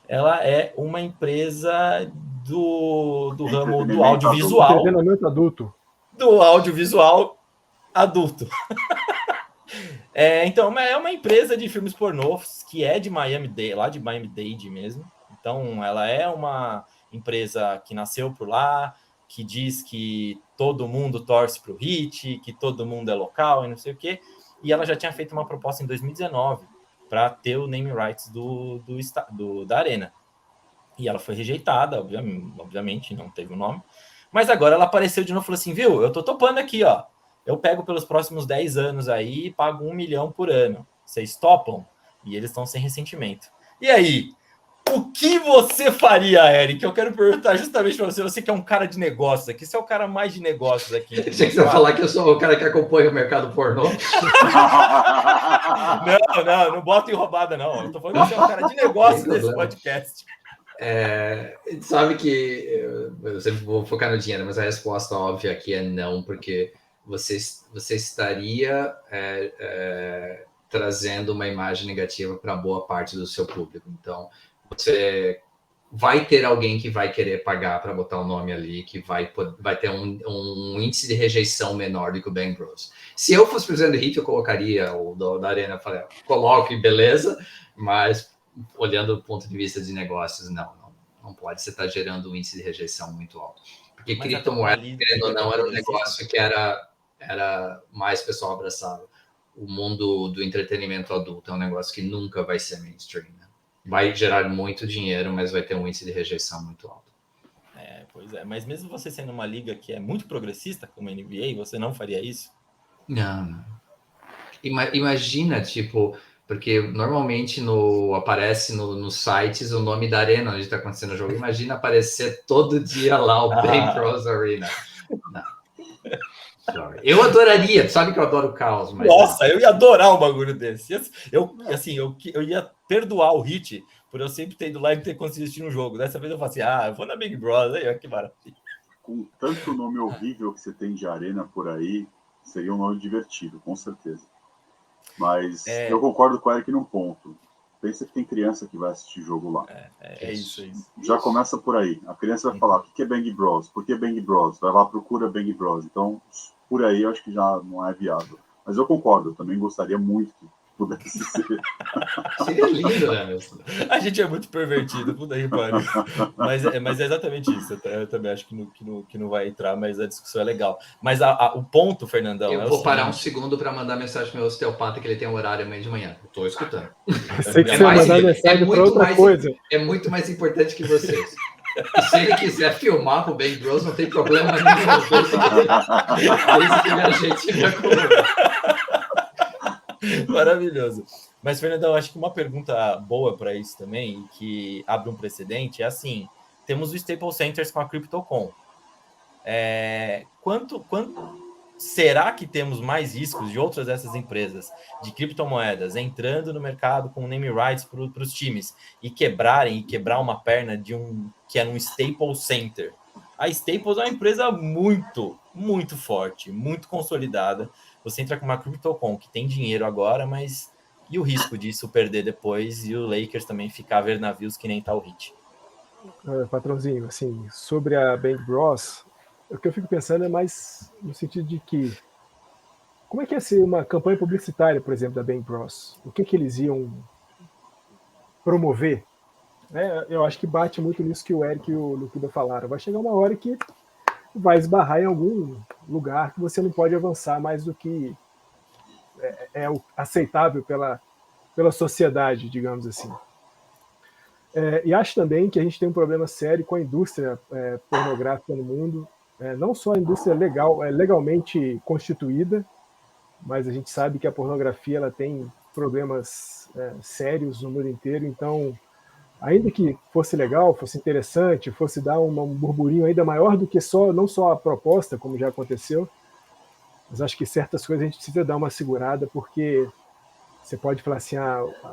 ela é uma empresa do ramo do audiovisual. Entretenimento adulto. Do audiovisual adulto. Então, é uma empresa de filmes pornôs que é de Miami-Dade, lá de Miami-Dade mesmo. Então, ela é uma empresa que nasceu por lá, que diz que todo mundo torce para o Heat, que todo mundo é local e não sei o quê. E ela já tinha feito uma proposta em 2019 para ter o name rights da Arena. E ela foi rejeitada, obviamente, não teve o nome. Mas agora ela apareceu de novo e falou assim, viu, eu tô topando aqui, ó. Eu pego pelos próximos 10 anos aí e pago 1 milhão por ano. Vocês topam? E eles estão sem ressentimento. E aí? O que você faria, Eric? Eu quero perguntar justamente para você. Você que é um cara de negócios aqui. Você é o cara mais de negócios aqui. Você quiser falar que eu sou o cara que acompanha o mercado pornô? Não bota em roubada, não. Eu tô falando que você é um cara de negócios nesse podcast. Sabe que eu sempre vou focar no dinheiro, mas a resposta óbvia aqui é não, porque você estaria trazendo uma imagem negativa para boa parte do seu público. Então, você vai ter alguém que vai querer pagar para botar o nome ali, que vai ter um índice de rejeição menor do que o Bang Bros. Se eu fosse presidente do Heat, eu colocaria o da Arena, coloque, beleza, mas olhando do ponto de vista de negócios, não pode. Você estar gerando um índice de rejeição muito alto. Porque criptomoeda, querendo ou não, era um negócio que era mais pessoal abraçava. O mundo do entretenimento adulto é um negócio que nunca vai ser mainstream, né? vai gerar muito dinheiro, mas vai ter um índice de rejeição muito alto. Pois é, mas mesmo você sendo uma liga que é muito progressista, como a NBA, você não faria isso? Não. Imagina, tipo, porque normalmente aparece nos sites o nome da arena onde está acontecendo o jogo. Imagina aparecer todo dia lá o Ben Bros Arena. Não. Sorry. Eu adoraria, sabe que eu adoro o caos, mas. Nossa, eu ia adorar um bagulho desse. Eu ia perdoar o Hit por eu sempre ter ido lá e ter conseguido assistir um jogo. Dessa vez eu falei assim: eu vou na Big Brother, aí, que maravilha. Com tanto nome horrível que você tem de arena por aí, seria um nome divertido, com certeza. Mas eu concordo com o Eric num ponto. Pensa que tem criança que vai assistir jogo lá. É isso. Já começa por aí. A criança vai falar, o que é Bang Bros? Por que Bang Bros? Vai lá, procura Bang Bros. Então, por aí eu acho que já não é viável. Mas eu concordo, eu também gostaria muito que pudesse ser. Seria lindo, né, meu? A gente é muito pervertido, puta aí, pariu. Mas é exatamente isso. Eu também acho que não vai entrar, mas a discussão é legal. Mas o ponto, Fernandão. Eu vou parar um segundo para mandar mensagem pro meu osteopata que ele tem um horário amanhã de manhã. Estou escutando. Sei que você mandar mensagem para outra coisa. É muito mais importante que vocês. E se ele quiser filmar pro Ben Bros, não tem problema nenhum. Desde que a gente vai colocar. Maravilhoso. Mas, Fernandão, acho que uma pergunta boa para isso também, e que abre um precedente, é assim: temos o Staples Center com a CryptoCon. Quanto será que temos mais riscos de outras dessas empresas de criptomoedas entrando no mercado com name rights para os times e quebrar uma perna que é um Staples Center? A Staples é uma empresa muito, muito forte, muito consolidada. Você entra com uma CryptoCon que tem dinheiro agora, mas e o risco disso perder depois e o Lakers também ficar a ver navios que nem tá o Heat? Patrãozinho, assim, sobre a Bang Bros, o que eu fico pensando é mais no sentido de que como é que ia ser uma campanha publicitária, por exemplo, da Bang Bros? O que eles iam promover? Eu acho que bate muito nisso que o Eric e o Luquida falaram. Vai chegar uma hora que vai esbarrar em algum lugar que você não pode avançar mais do que é aceitável pela sociedade, digamos assim. E acho também que a gente tem um problema sério com a indústria pornográfica no mundo. Não só a indústria legalmente constituída, mas a gente sabe que a pornografia ela tem problemas sérios no mundo inteiro. Então, ainda que fosse legal, fosse interessante, fosse dar um burburinho ainda maior do que não só a proposta, como já aconteceu, mas acho que certas coisas a gente precisa dar uma segurada, porque você pode falar assim,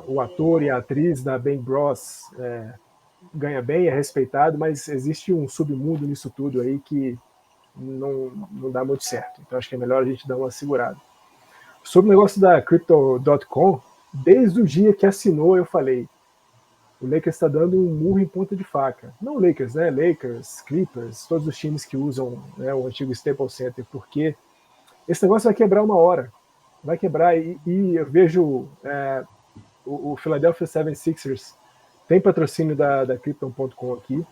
o ator e a atriz da Bang Bros ganha bem, é respeitado, mas existe um submundo nisso tudo aí que não dá muito certo. Então acho que é melhor a gente dar uma segurada. Sobre o negócio da Crypto.com, desde o dia que assinou, eu falei, o Lakers está dando um murro em ponta de faca. Não o Lakers, né? Lakers, Clippers, todos os times que usam o antigo Staples Center, porque esse negócio vai quebrar uma hora. Vai quebrar. E eu vejo o Philadelphia 76ers tem patrocínio da Crypto.com aqui.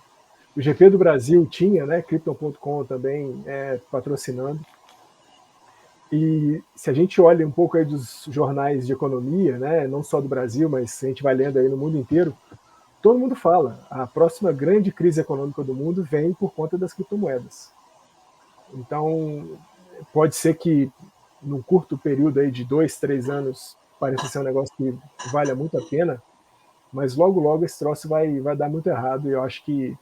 O GP do Brasil tinha, né? Crypto.com também patrocinando. E se a gente olha um pouco aí dos jornais de economia, né? Não só do Brasil, mas a gente vai lendo aí no mundo inteiro, todo mundo fala, a próxima grande crise econômica do mundo vem por conta das criptomoedas. Então, pode ser que num curto período aí de 2, 3 anos pareça ser um negócio que valha muito a pena, mas logo esse troço vai dar muito errado, e eu acho que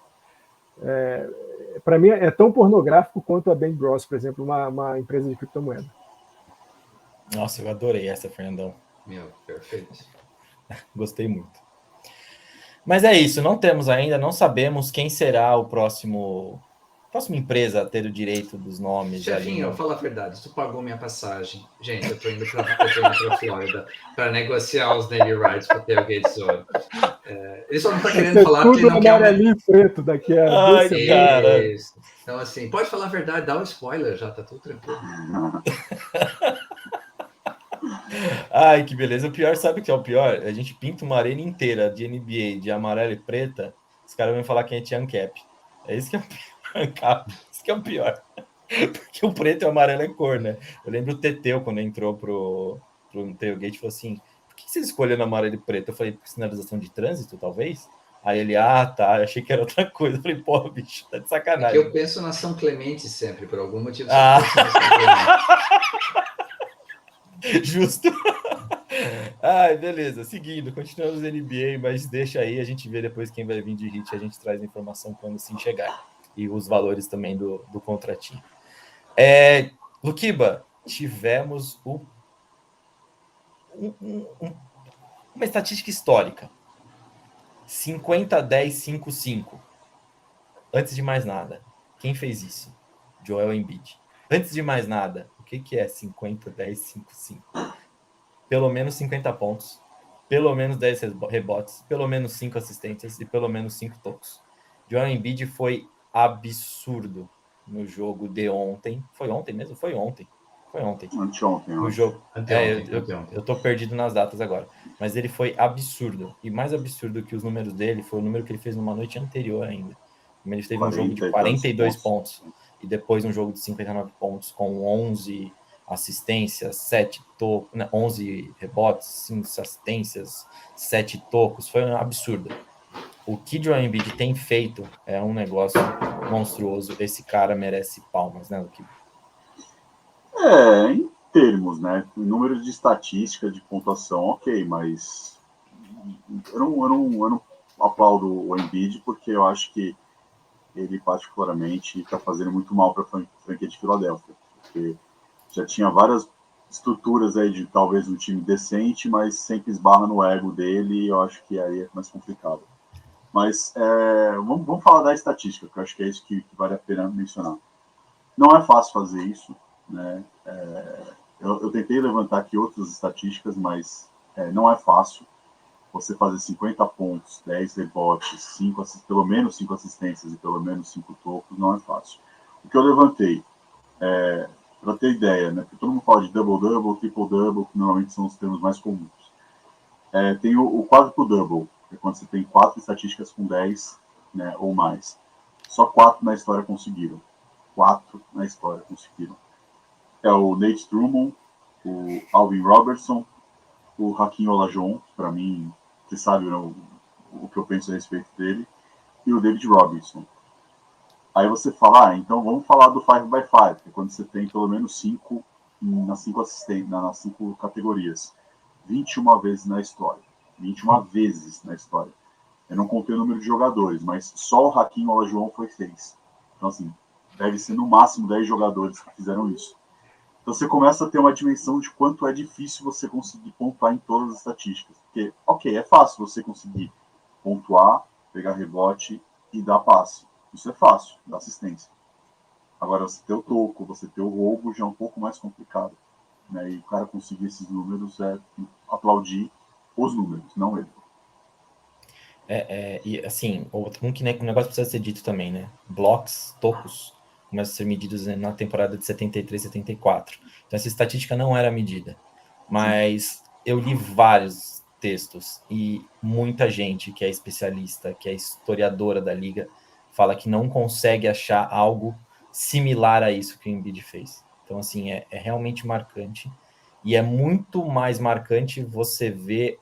para mim é tão pornográfico quanto a Bang Bros, por exemplo, uma empresa de criptomoeda. Nossa, eu adorei essa, Fernandão. Meu, perfeito. Gostei muito. Mas é isso, não sabemos quem será a próxima empresa a ter o direito dos nomes. Chefinho, fala a verdade, tu pagou minha passagem. Gente, eu tô indo pra Flórida para negociar os name rights para ter o Gates Zone. Ele só não tá querendo falar porque não quer... amarelinho preto daqui a 2 semanas. Cara. Então, assim, pode falar a verdade, dá um spoiler já, tá tudo tranquilo. Ai, que beleza. O pior, sabe o que é o pior? A gente pinta uma arena inteira de NBA de amarela e preta, os caras vão falar que a gente é ANCAP. É isso que é o pior. Isso que é o pior. Porque o preto e o amarelo é cor, né? Eu lembro o Teteu, quando entrou pro tailgate, falou assim, por que que você escolheu no amarelo e preto? Eu falei, sinalização de trânsito, talvez? Aí ele, tá, eu achei que era outra coisa. Eu falei, pô, bicho, tá de sacanagem. É que eu penso na São Clemente sempre, por algum motivo. Justo. Ai, beleza. Seguindo, continuamos NBA, mas deixa aí, a gente vê depois quem vai vir de hit, a gente traz a informação quando assim chegar. E os valores também do contratinho. Luquiba, tivemos uma estatística histórica. 50-10-5-5. Antes de mais nada, quem fez isso? Joel Embiid. Antes de mais nada, o que é 50-10-5-5? Pelo menos 50 pontos, pelo menos 10 rebotes, pelo menos 5 assistências e pelo menos 5 tocos. Joel Embiid foi absurdo no jogo de ontem. Foi ontem mesmo? Foi ontem. Foi ontem. Anteontem. No jogo. Eu tô perdido nas datas agora. Mas ele foi absurdo. E mais absurdo que os números dele foi o número que ele fez numa noite anterior ainda. Ele teve um jogo de 42 pontos. E depois um jogo de 59 pontos com 11 assistências, 11 rebotes, 5 assistências, 7 tocos. Foi um absurdo. O que Joel Embiid tem feito é um negócio monstruoso. Esse cara merece palmas, né, Luquiba? Em termos, né? Números de estatística, de pontuação, ok, mas eu não aplaudo o Embiid porque eu acho que ele particularmente está fazendo muito mal para a franquia de Filadélfia, porque já tinha várias estruturas aí de talvez um time decente, mas sempre esbarra no ego dele e eu acho que aí é mais complicado. Mas vamos falar da estatística, que eu acho que é isso que vale a pena mencionar. Não é fácil fazer isso, né? Eu tentei levantar aqui outras estatísticas, mas não é fácil. Você fazer 50 pontos, 10 rebotes, pelo menos 5 assistências e pelo menos 5 tocos, não é fácil. O que eu levantei, para ter ideia, né? Porque todo mundo fala de double-double, triple-double, que normalmente são os termos mais comuns. Tem o quadruple-double, que é quando você tem 4 estatísticas com 10, né, ou mais. Só 4 na história conseguiram. 4 na história conseguiram. É o Nate Drummond, o Alvin Robertson, o Hakeem Olajuwon, para mim, você sabe, né, o que eu penso a respeito dele, e o David Robinson. Aí você fala, então vamos falar do 5x5, que é quando você tem pelo menos 5 nas 5 categorias. 21 vezes na história. 21 vezes na história. Eu não contei o número de jogadores, mas só o Hakeem Olajuwon foi 6. Então, assim, deve ser no máximo 10 jogadores que fizeram isso. Então você começa a ter uma dimensão de quanto é difícil você conseguir pontuar em todas as estatísticas. Porque, ok, é fácil você conseguir pontuar, pegar rebote e dar passe. Isso é fácil, dar assistência. Agora, você ter o toco, você ter o roubo já é um pouco mais complicado. Né? E o cara conseguir esses números aplaudir os números, não ele. E assim, um negócio precisa ser dito também, né? Blocks, tocos, começam a ser medidos na temporada de 73, 74. Então essa estatística não era medida. Mas eu li vários textos e muita gente que é especialista, que é historiadora da liga, fala que não consegue achar algo similar a isso que o Embiid fez. Então, assim, é realmente marcante. E é muito mais marcante você ver,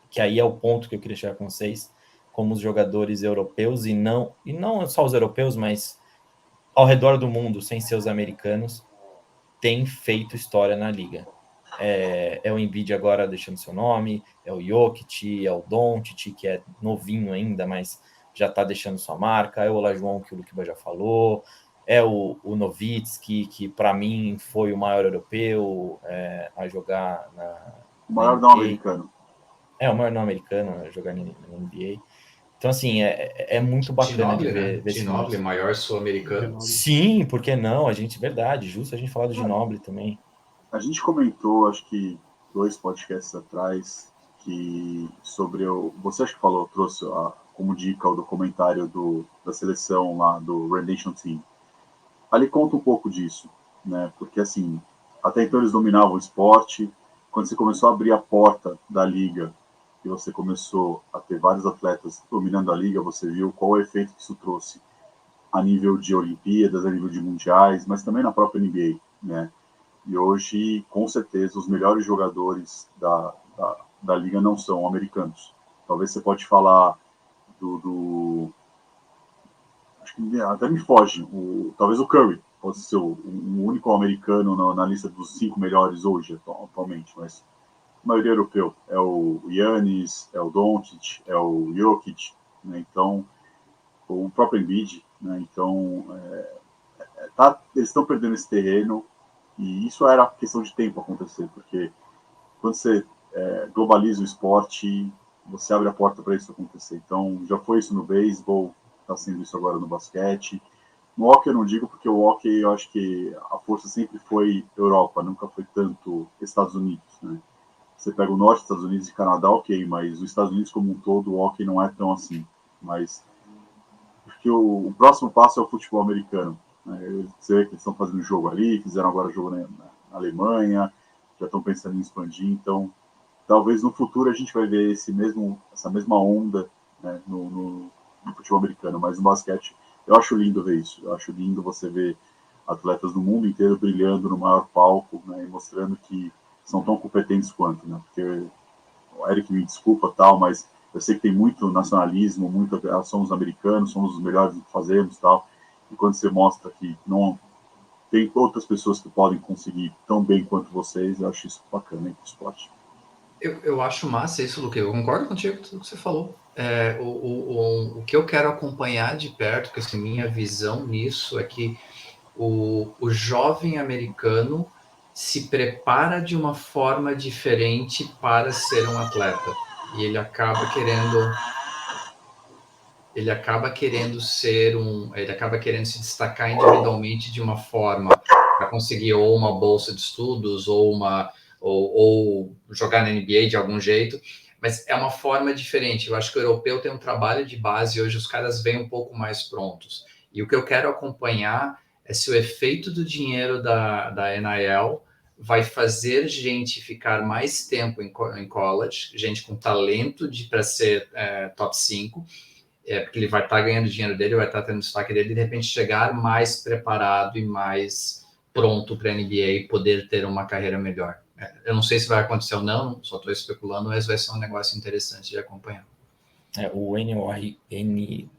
que aí é o ponto que eu queria chegar com vocês, como os jogadores europeus, e não só os europeus, mas ao redor do mundo, sem ser os americanos, têm feito história na liga. É o Embiid agora deixando seu nome, é o Jokic, é o Doncic, que é novinho ainda, mas já está deixando sua marca, é o Olajuwon, que o Luquiba já falou, é o Nowitzki, que para mim foi o maior europeu a jogar o maior não americano. O maior não americano a jogar na NBA. Então, assim, é muito bacana Ginobili, de ver. Né? Ginobili, maior sul-americano. Sim, por que não? Verdade, justo a gente falar do Ginobili também. A gente comentou, acho que 2 podcasts atrás, sobre você acho que trouxe como dica o documentário da seleção lá do Rendition Team. Ali conta um pouco disso, né? Porque assim, até então eles dominavam o esporte. Quando você começou a abrir a porta da liga e você começou a ter vários atletas dominando a liga, você viu qual o efeito que isso trouxe a nível de Olimpíadas, a nível de mundiais, mas também na própria NBA, né? E hoje, com certeza, os melhores jogadores da liga não são americanos. Talvez você pode falar acho que até me foge, talvez o Curry pode ser o único americano na lista dos 5 melhores hoje, atualmente, mas a maioria europeu. É o Giannis, é o Doncic, é o Jokic, né? Então, o próprio Embiid, né? Então, eles estão perdendo esse terreno, e isso era questão de tempo acontecer, porque quando você globaliza o esporte, você abre a porta para isso acontecer. Então, já foi isso no beisebol, está sendo isso agora no basquete. No hockey eu não digo, porque o hockey eu acho que a força sempre foi Europa, nunca foi tanto Estados Unidos, né? Você pega o norte, Estados Unidos e Canadá, ok, mas os Estados Unidos como um todo, o hockey não é tão assim. Mas porque o próximo passo é o futebol americano, né? Você vê que eles estão fazendo jogo ali, fizeram agora jogo na Alemanha, já estão pensando em expandir, então talvez no futuro a gente vai ver essa mesma onda, né, no futebol americano, mas no basquete eu acho lindo ver isso. Eu acho lindo você ver atletas do mundo inteiro brilhando no maior palco, né, e mostrando que são tão competentes quanto, né? Porque o Eric me desculpa tal, mas eu sei que tem muito nacionalismo, somos americanos, somos os melhores do que fazemos tal. E quando você mostra que não tem outras pessoas que podem conseguir tão bem quanto vocês, eu acho isso bacana, hein, pro esporte. Eu acho massa isso, Luque. Eu concordo contigo com tudo que você falou. O que eu quero acompanhar de perto, que assim, minha visão nisso é que o jovem americano se prepara de uma forma diferente para ser um atleta. E ele acaba querendo se destacar individualmente de uma forma para conseguir ou uma bolsa de estudos ou jogar na NBA de algum jeito, mas é uma forma diferente. Eu acho que o europeu tem um trabalho de base e hoje os caras vêm um pouco mais prontos. E o que eu quero acompanhar é se o efeito do dinheiro da NIL vai fazer gente ficar mais tempo em college, gente com talento para ser top 5, porque ele vai estar ganhando dinheiro dele, vai estar tendo destaque dele, e de repente chegar mais preparado e mais pronto para a NBA e poder ter uma carreira melhor. Eu não sei se vai acontecer ou não, só estou especulando, mas vai ser um negócio interessante de acompanhar. O NIL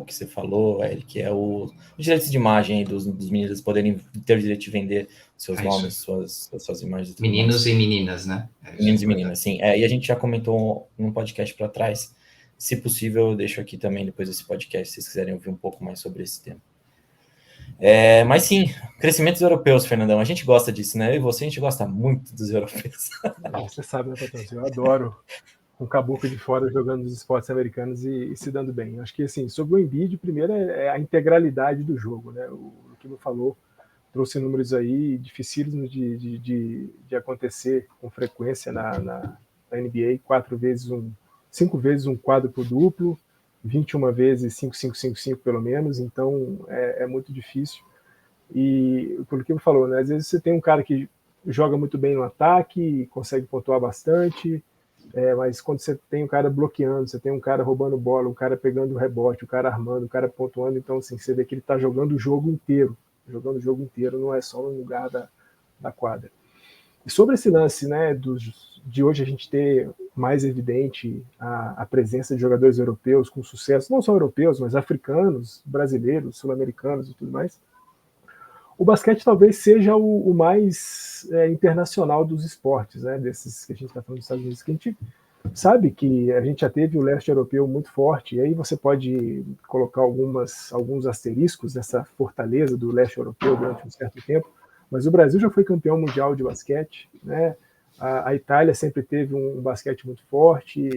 que você falou, Eric, é os direitos de imagem aí dos meninos poderem ter o direito de vender seus nomes, suas imagens. Meninos e meninas, né? Meninos e meninas, sim. E a gente já comentou num podcast para trás. Se possível, eu deixo aqui também depois desse podcast, se vocês quiserem ouvir um pouco mais sobre esse tema. Mas sim, crescimentos europeus, Fernandão. A gente gosta disso, né? Eu e você, a gente gosta muito dos europeus. Você sabe, né, Patrão? Eu adoro um caboclo de fora jogando nos esportes americanos e se dando bem. Acho que, assim, sobre o Embiid, primeiro é a integralidade do jogo, né? O que me falou, trouxe números aí dificílimos de acontecer com frequência na NBA, 5 vezes um quádruplo duplo, 21 vezes 5-5-5-5 pelo menos, então é muito difícil. E pelo que ele falou, né, às vezes você tem um cara que joga muito bem no ataque, consegue pontuar bastante, mas quando você tem um cara bloqueando, você tem um cara roubando bola, um cara pegando o rebote, um cara armando, um cara pontuando, então assim, você vê que ele está jogando o jogo inteiro, não é só no lugar da quadra. E sobre esse lance, né, de hoje a gente ter mais evidente a presença de jogadores europeus com sucesso, não só europeus, mas africanos, brasileiros, sul-americanos e tudo mais, o basquete talvez seja o mais internacional dos esportes, né, desses que a gente está falando dos Estados Unidos, que a gente sabe que a gente já teve o leste europeu muito forte, e aí você pode colocar alguns asteriscos dessa fortaleza do leste europeu durante um certo tempo, mas o Brasil já foi campeão mundial de basquete, né? A Itália sempre teve um basquete muito forte,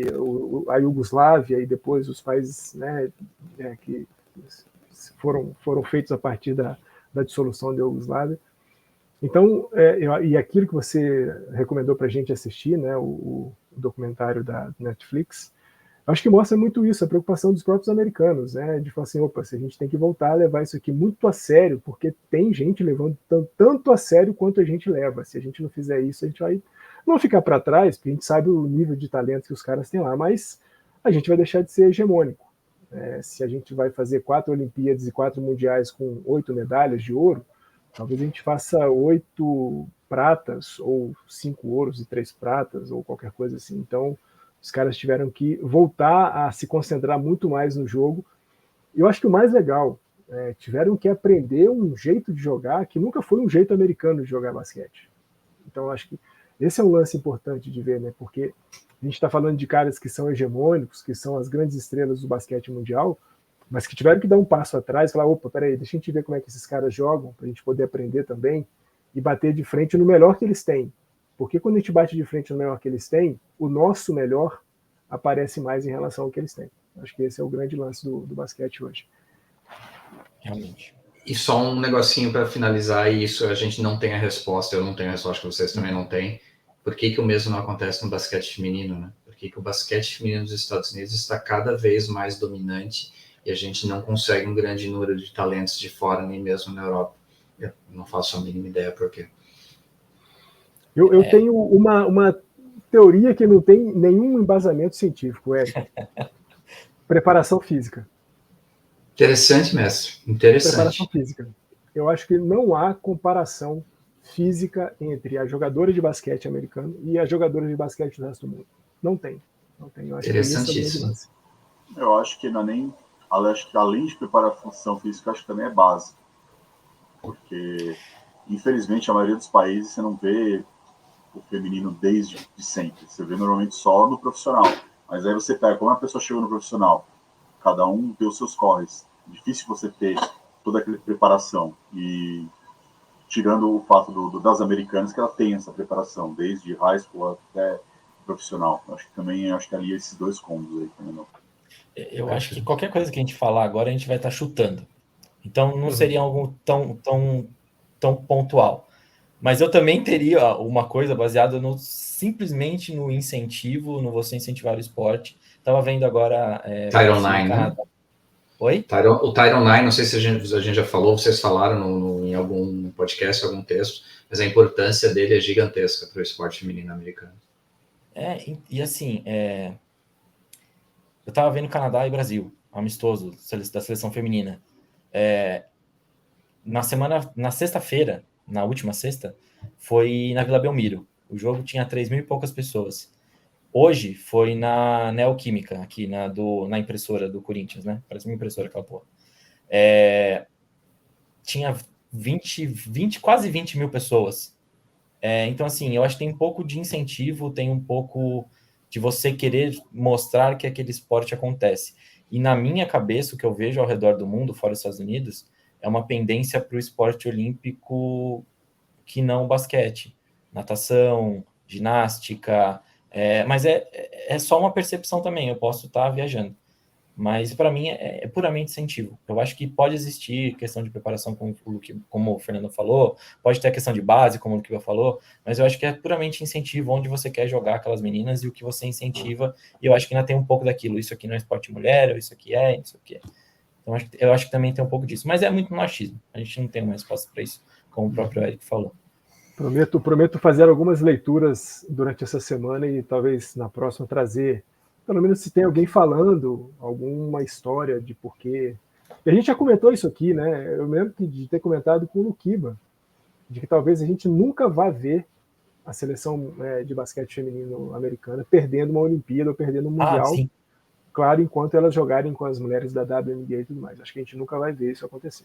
a Iugoslávia e depois os países, né, que foram feitos a partir da dissolução da Iugoslávia. Então, e aquilo que você recomendou para a gente assistir, né, o documentário da Netflix, acho que mostra muito isso, a preocupação dos próprios americanos, né, de falar assim, opa, se a gente tem que voltar a levar isso aqui muito a sério, porque tem gente levando tanto a sério quanto a gente leva. Se a gente não fizer isso, a gente vai não ficar para trás, porque a gente sabe o nível de talento que os caras têm lá, mas a gente vai deixar de ser hegemônico. Se a gente vai fazer 4 Olimpíadas e 4 Mundiais com 8 medalhas de ouro, Talvez a gente faça 8 pratas, ou 5 ouros e 3 pratas, ou qualquer coisa assim. Então, os caras tiveram que voltar a se concentrar muito mais no jogo. E eu acho que o mais legal, tiveram que aprender um jeito de jogar que nunca foi um jeito americano de jogar basquete. Então, eu acho que esse é um lance importante de ver, né? Porque a gente está falando de caras que são hegemônicos, que são as grandes estrelas do basquete mundial, mas que tiveram que dar um passo atrás e falar, opa, peraí, deixa a gente ver como é que esses caras jogam, para a gente poder aprender também e bater de frente no melhor que eles têm. Porque quando a gente bate de frente no melhor que eles têm, o nosso melhor aparece mais em relação ao que eles têm. Acho que esse é o grande lance do basquete hoje. Realmente. E só um negocinho para finalizar, e isso a gente não tem a resposta, eu não tenho a resposta, que vocês também não têm. Por que o mesmo não acontece no basquete feminino, né? Por que o basquete feminino dos Estados Unidos está cada vez mais dominante e a gente não consegue um grande número de talentos de fora, nem mesmo na Europa? Eu não faço a mínima ideia por quê. Eu tenho uma teoria que não tem nenhum embasamento científico, Eric. Preparação física. Interessante, mestre. Interessante. Preparação física. Eu acho que não há comparação física entre a jogadora de basquete americano e a jogadora de basquete do resto do mundo. Não tem. Não tem. Eu acho interessantíssimo. Que eu acho que não é nem... Acho que além de preparação física, acho que também é base. Porque, infelizmente, a maioria dos países você não vê o feminino desde sempre. Você vê normalmente só no profissional. Mas aí você pega, como a pessoa chegou no profissional, cada um tem os seus corres. Difícil você ter toda aquela preparação. E tirando o fato das americanas, que ela tem essa preparação, desde high school até profissional. Acho que ali esses dois combos aí também não. Eu acho que qualquer coisa que a gente falar agora, a gente vai estar chutando. Então, não seria algo tão pontual. Mas eu também teria uma coisa baseada simplesmente no incentivo, no você incentivar o esporte. Estava vendo agora... Title IX, né? Oi? O Title IX, não sei se a gente já falou, vocês falaram em algum podcast, algum texto, mas a importância dele é gigantesca para o esporte feminino americano. E assim, eu estava vendo Canadá e Brasil, amistoso, da seleção feminina. Na sexta-feira, na última sexta, foi na Vila Belmiro. O jogo tinha 3.000 e poucas pessoas. Hoje foi na Neoquímica, aqui na impressora do Corinthians, né? Parece uma impressora aquela porra. Tinha quase 20 mil pessoas. Então, assim, eu acho que tem um pouco de incentivo, tem um pouco de você querer mostrar que aquele esporte acontece. E na minha cabeça, o que eu vejo ao redor do mundo, fora dos Estados Unidos, é uma pendência para o esporte olímpico que não o basquete. Natação, ginástica... mas é só uma percepção também, eu posso estar viajando. Mas para mim é puramente incentivo. Eu acho que pode existir questão de preparação, como o Fernando falou, pode ter a questão de base, como o Luquiba falou, mas eu acho que é puramente incentivo onde você quer jogar aquelas meninas e o que você incentiva, e eu acho que ainda tem um pouco daquilo, isso aqui não é esporte mulher, ou isso aqui é, isso aqui é. Então eu acho que também tem um pouco disso, mas é muito machismo, a gente não tem uma resposta para isso, como o próprio Eric falou. Prometo fazer algumas leituras durante essa semana e talvez na próxima trazer, pelo menos se tem alguém falando alguma história de porquê. E a gente já comentou isso aqui, né? Eu lembro de ter comentado com o Luquiba, de que talvez a gente nunca vá ver a seleção de basquete feminino americana perdendo uma Olimpíada ou perdendo um Mundial. Sim. Claro, enquanto elas jogarem com as mulheres da WNBA e tudo mais. Acho que a gente nunca vai ver isso acontecer.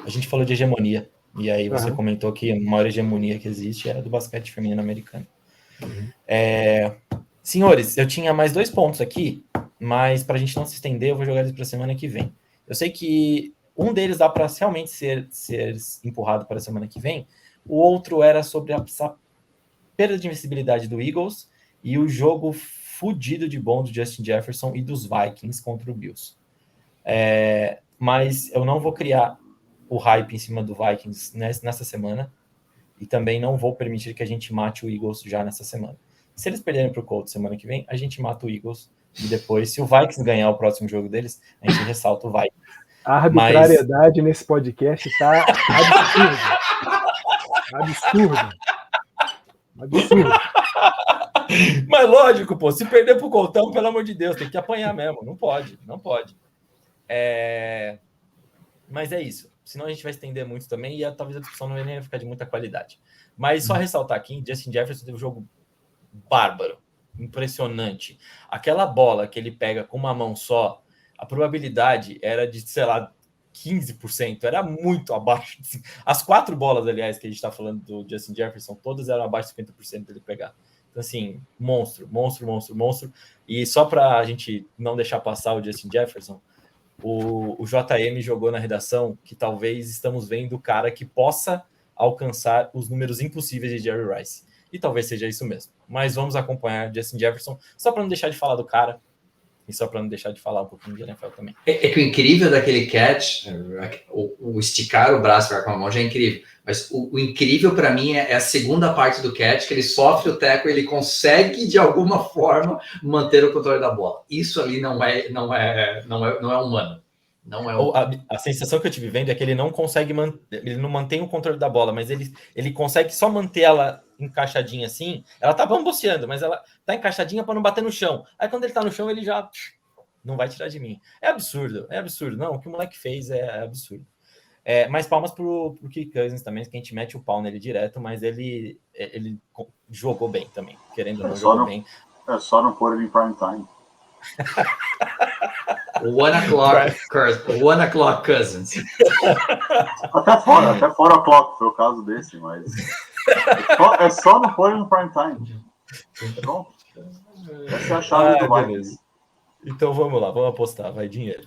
A gente falou de hegemonia. E aí você comentou que a maior hegemonia que existe é a do basquete feminino americano. Senhores, eu tinha mais 2 pontos aqui, mas para a gente não se estender, eu vou jogar eles para a semana que vem. Eu sei que um deles dá para realmente ser empurrado para a semana que vem, o outro era sobre a perda de invencibilidade do Eagles e o jogo fudido de bom do Justin Jefferson e dos Vikings contra o Bills. Mas eu não vou criar o hype em cima do Vikings nessa semana e também não vou permitir que a gente mate o Eagles já nessa semana. Se eles perderem para o Colts semana que vem, a gente mata o Eagles e depois, se o Vikings ganhar o próximo jogo deles, a gente ressalta o Vikings. A arbitrariedade nesse podcast está absurdo. Mas lógico, pô, se perder para o Coltão, pelo amor de Deus, tem que apanhar mesmo, não pode. Mas é isso. Senão a gente vai estender muito também e talvez a discussão não ia ficar de muita qualidade. Mas só ressaltar aqui, Justin Jefferson teve um jogo bárbaro, impressionante. Aquela bola que ele pega com uma mão só, a probabilidade era de, sei lá, 15%, era muito abaixo. As 4 bolas, aliás, que a gente está falando do Justin Jefferson, todas eram abaixo de 50% dele pegar. Então, assim, monstro. E só para a gente não deixar passar o Justin Jefferson, o JM jogou na redação que talvez estamos vendo o cara que possa alcançar os números impossíveis de Jerry Rice. E talvez seja isso mesmo. Mas vamos acompanhar Justin Jefferson, só para não deixar de falar do cara, e só para não deixar de falar um pouquinho de NFL também. É que o incrível daquele catch, o esticar o braço para com a mão já é incrível. Mas o incrível para mim é a segunda parte do catch, que ele sofre o tackle, ele consegue de alguma forma manter o controle da bola. Isso ali não é humano. Não é humano. A sensação que eu tive vendo é que ele não consegue ele não mantém o controle da bola, mas ele consegue só manter ela encaixadinha assim. Ela tá bamboceando, mas ela tá encaixadinha para não bater no chão. Aí quando ele tá no chão, ele já não vai tirar de mim. É absurdo. Não, o que o moleque fez é absurdo. Mas palmas pro Kirk Cousins também, que a gente mete o pau nele direto, mas ele jogou bem também, querendo ou não, jogou bem. É só não pôr ele em prime time. 1 o'clock Cousins. Até fora o clock foi o caso desse, mas é só não pôr ele no prime time. Pronto. Essa é a chave do Vikings. Então vamos lá, vamos apostar, vai dinheiro.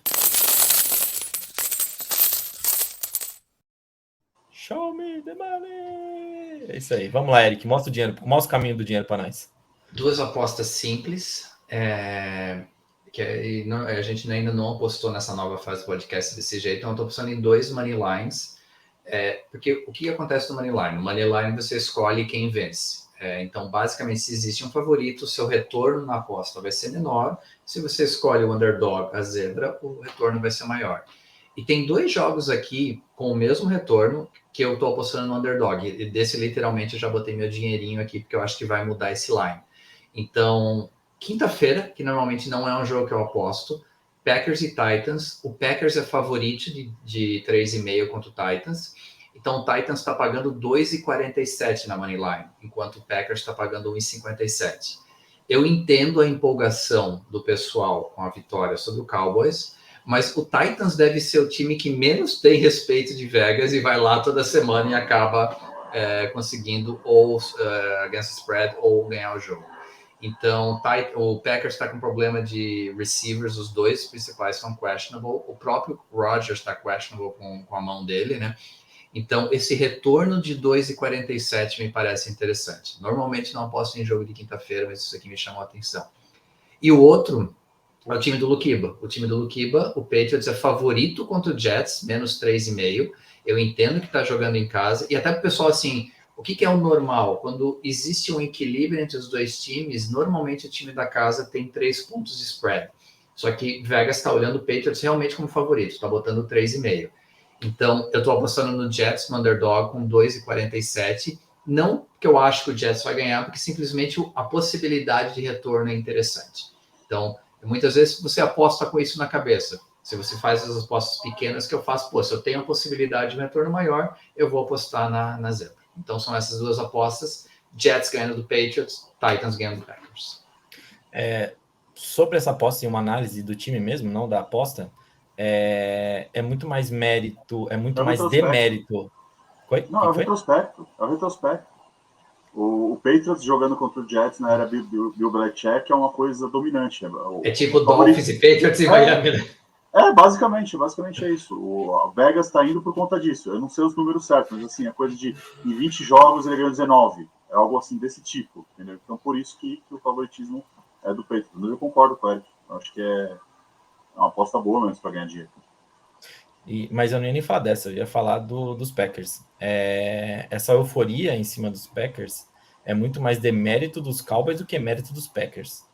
Show me the money! É isso aí, vamos lá, Eric, mostra o caminho do dinheiro para nós. 2 apostas simples, que a gente ainda não apostou nessa nova fase do podcast desse jeito, então eu estou apostando em 2 money lines, porque o que acontece no money line? No money line você escolhe quem vence. Então, basicamente, se existe um favorito, o seu retorno na aposta vai ser menor. Se você escolhe o underdog, a zebra, o retorno vai ser maior. E tem 2 jogos aqui com o mesmo retorno que eu estou apostando no underdog. E desse, literalmente, eu já botei meu dinheirinho aqui, porque eu acho que vai mudar esse line. Então, quinta-feira, que normalmente não é um jogo que eu aposto, Packers e Titans. O Packers é favorito de 3,5 contra o Titans. Então, o Titans está pagando 2,47 na Moneyline, enquanto o Packers está pagando 1,57. Eu entendo a empolgação do pessoal com a vitória sobre o Cowboys, mas o Titans deve ser o time que menos tem respeito de Vegas e vai lá toda semana e acaba conseguindo ou against the spread ou ganhar o jogo. Então, o Packers está com problema de receivers, os 2 principais são questionable. O próprio Rodgers está questionable com a mão dele, né? Então, esse retorno de 2,47 me parece interessante. Normalmente não aposto em jogo de quinta-feira, mas isso aqui me chamou a atenção. E o outro é o time do Luquiba. O time do Luquiba, o Patriots é favorito contra o Jets, menos 3,5. Eu entendo que está jogando em casa. E até para o pessoal, assim, o que é o normal? Quando existe um equilíbrio entre os 2 times, normalmente o time da casa tem 3 pontos de spread. Só que Vegas está olhando o Patriots realmente como favorito, está botando 3,5. Então, eu estou apostando no Jets, no underdog, com 2,47. Não que eu acho que o Jets vai ganhar, porque simplesmente a possibilidade de retorno é interessante. Então, muitas vezes você aposta com isso na cabeça. Se você faz as apostas pequenas que eu faço, se eu tenho a possibilidade de um retorno maior, eu vou apostar na zebra. Então, são essas 2 apostas. Jets ganhando do Patriots, Titans ganhando do Packers. Sobre essa aposta, em uma análise do time mesmo, não da aposta, é muito mais mérito, é muito mais demérito. Não, é o retrospecto. O Patriots jogando contra o Jets na era Bill Belichick é uma coisa dominante. É tipo Dolphins e Patriots e Miami. Basicamente é isso. O Vegas está indo por conta disso. Eu não sei os números certos, mas assim, a coisa de em 20 jogos ele ganhou 19. É algo assim desse tipo, entendeu? Então por isso que o favoritismo é do Patriots. Mas eu concordo com ele. Eu acho que é uma aposta boa mesmo para ganhar dinheiro. Mas eu não ia nem falar dessa, eu ia falar dos Packers. Essa euforia em cima dos Packers é muito mais demérito dos Cowboys do que mérito dos Packers.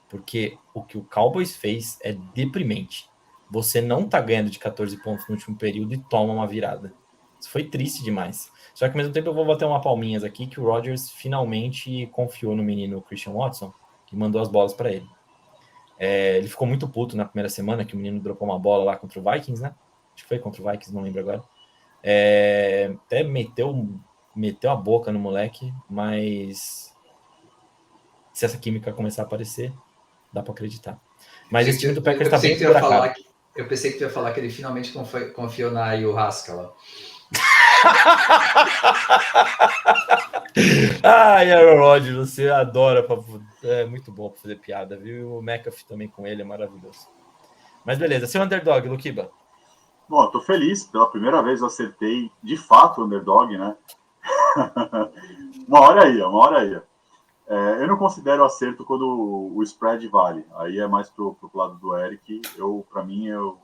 Porque o que o Cowboys fez é deprimente. Você não tá ganhando de 14 pontos no último período e toma uma virada. Isso foi triste demais. Só que ao mesmo tempo eu vou bater uma palminhas aqui que o Rodgers finalmente confiou no menino Christian Watson e mandou as bolas para ele. Ele ficou muito puto na primeira semana que o menino dropou uma bola lá contra o Vikings, né? que foi contra o Vikings, não lembro agora. Até meteu a boca no moleque, mas se essa química começar a aparecer, dá para acreditar. Mas esse time do Packers está bem esburacado. Eu pensei que tu ia falar que ele finalmente confiou na Ayahuasca. Aaron Rodgers, você adora, é muito bom para fazer piada, viu? O McAfee também com ele é maravilhoso. Mas beleza, seu underdog, Luquiba. Bom, eu tô feliz, pela primeira vez eu acertei de fato o underdog, né? uma hora ia. Eu não considero acerto quando o spread vale. Aí é mais pro lado do Eric. Para mim, eu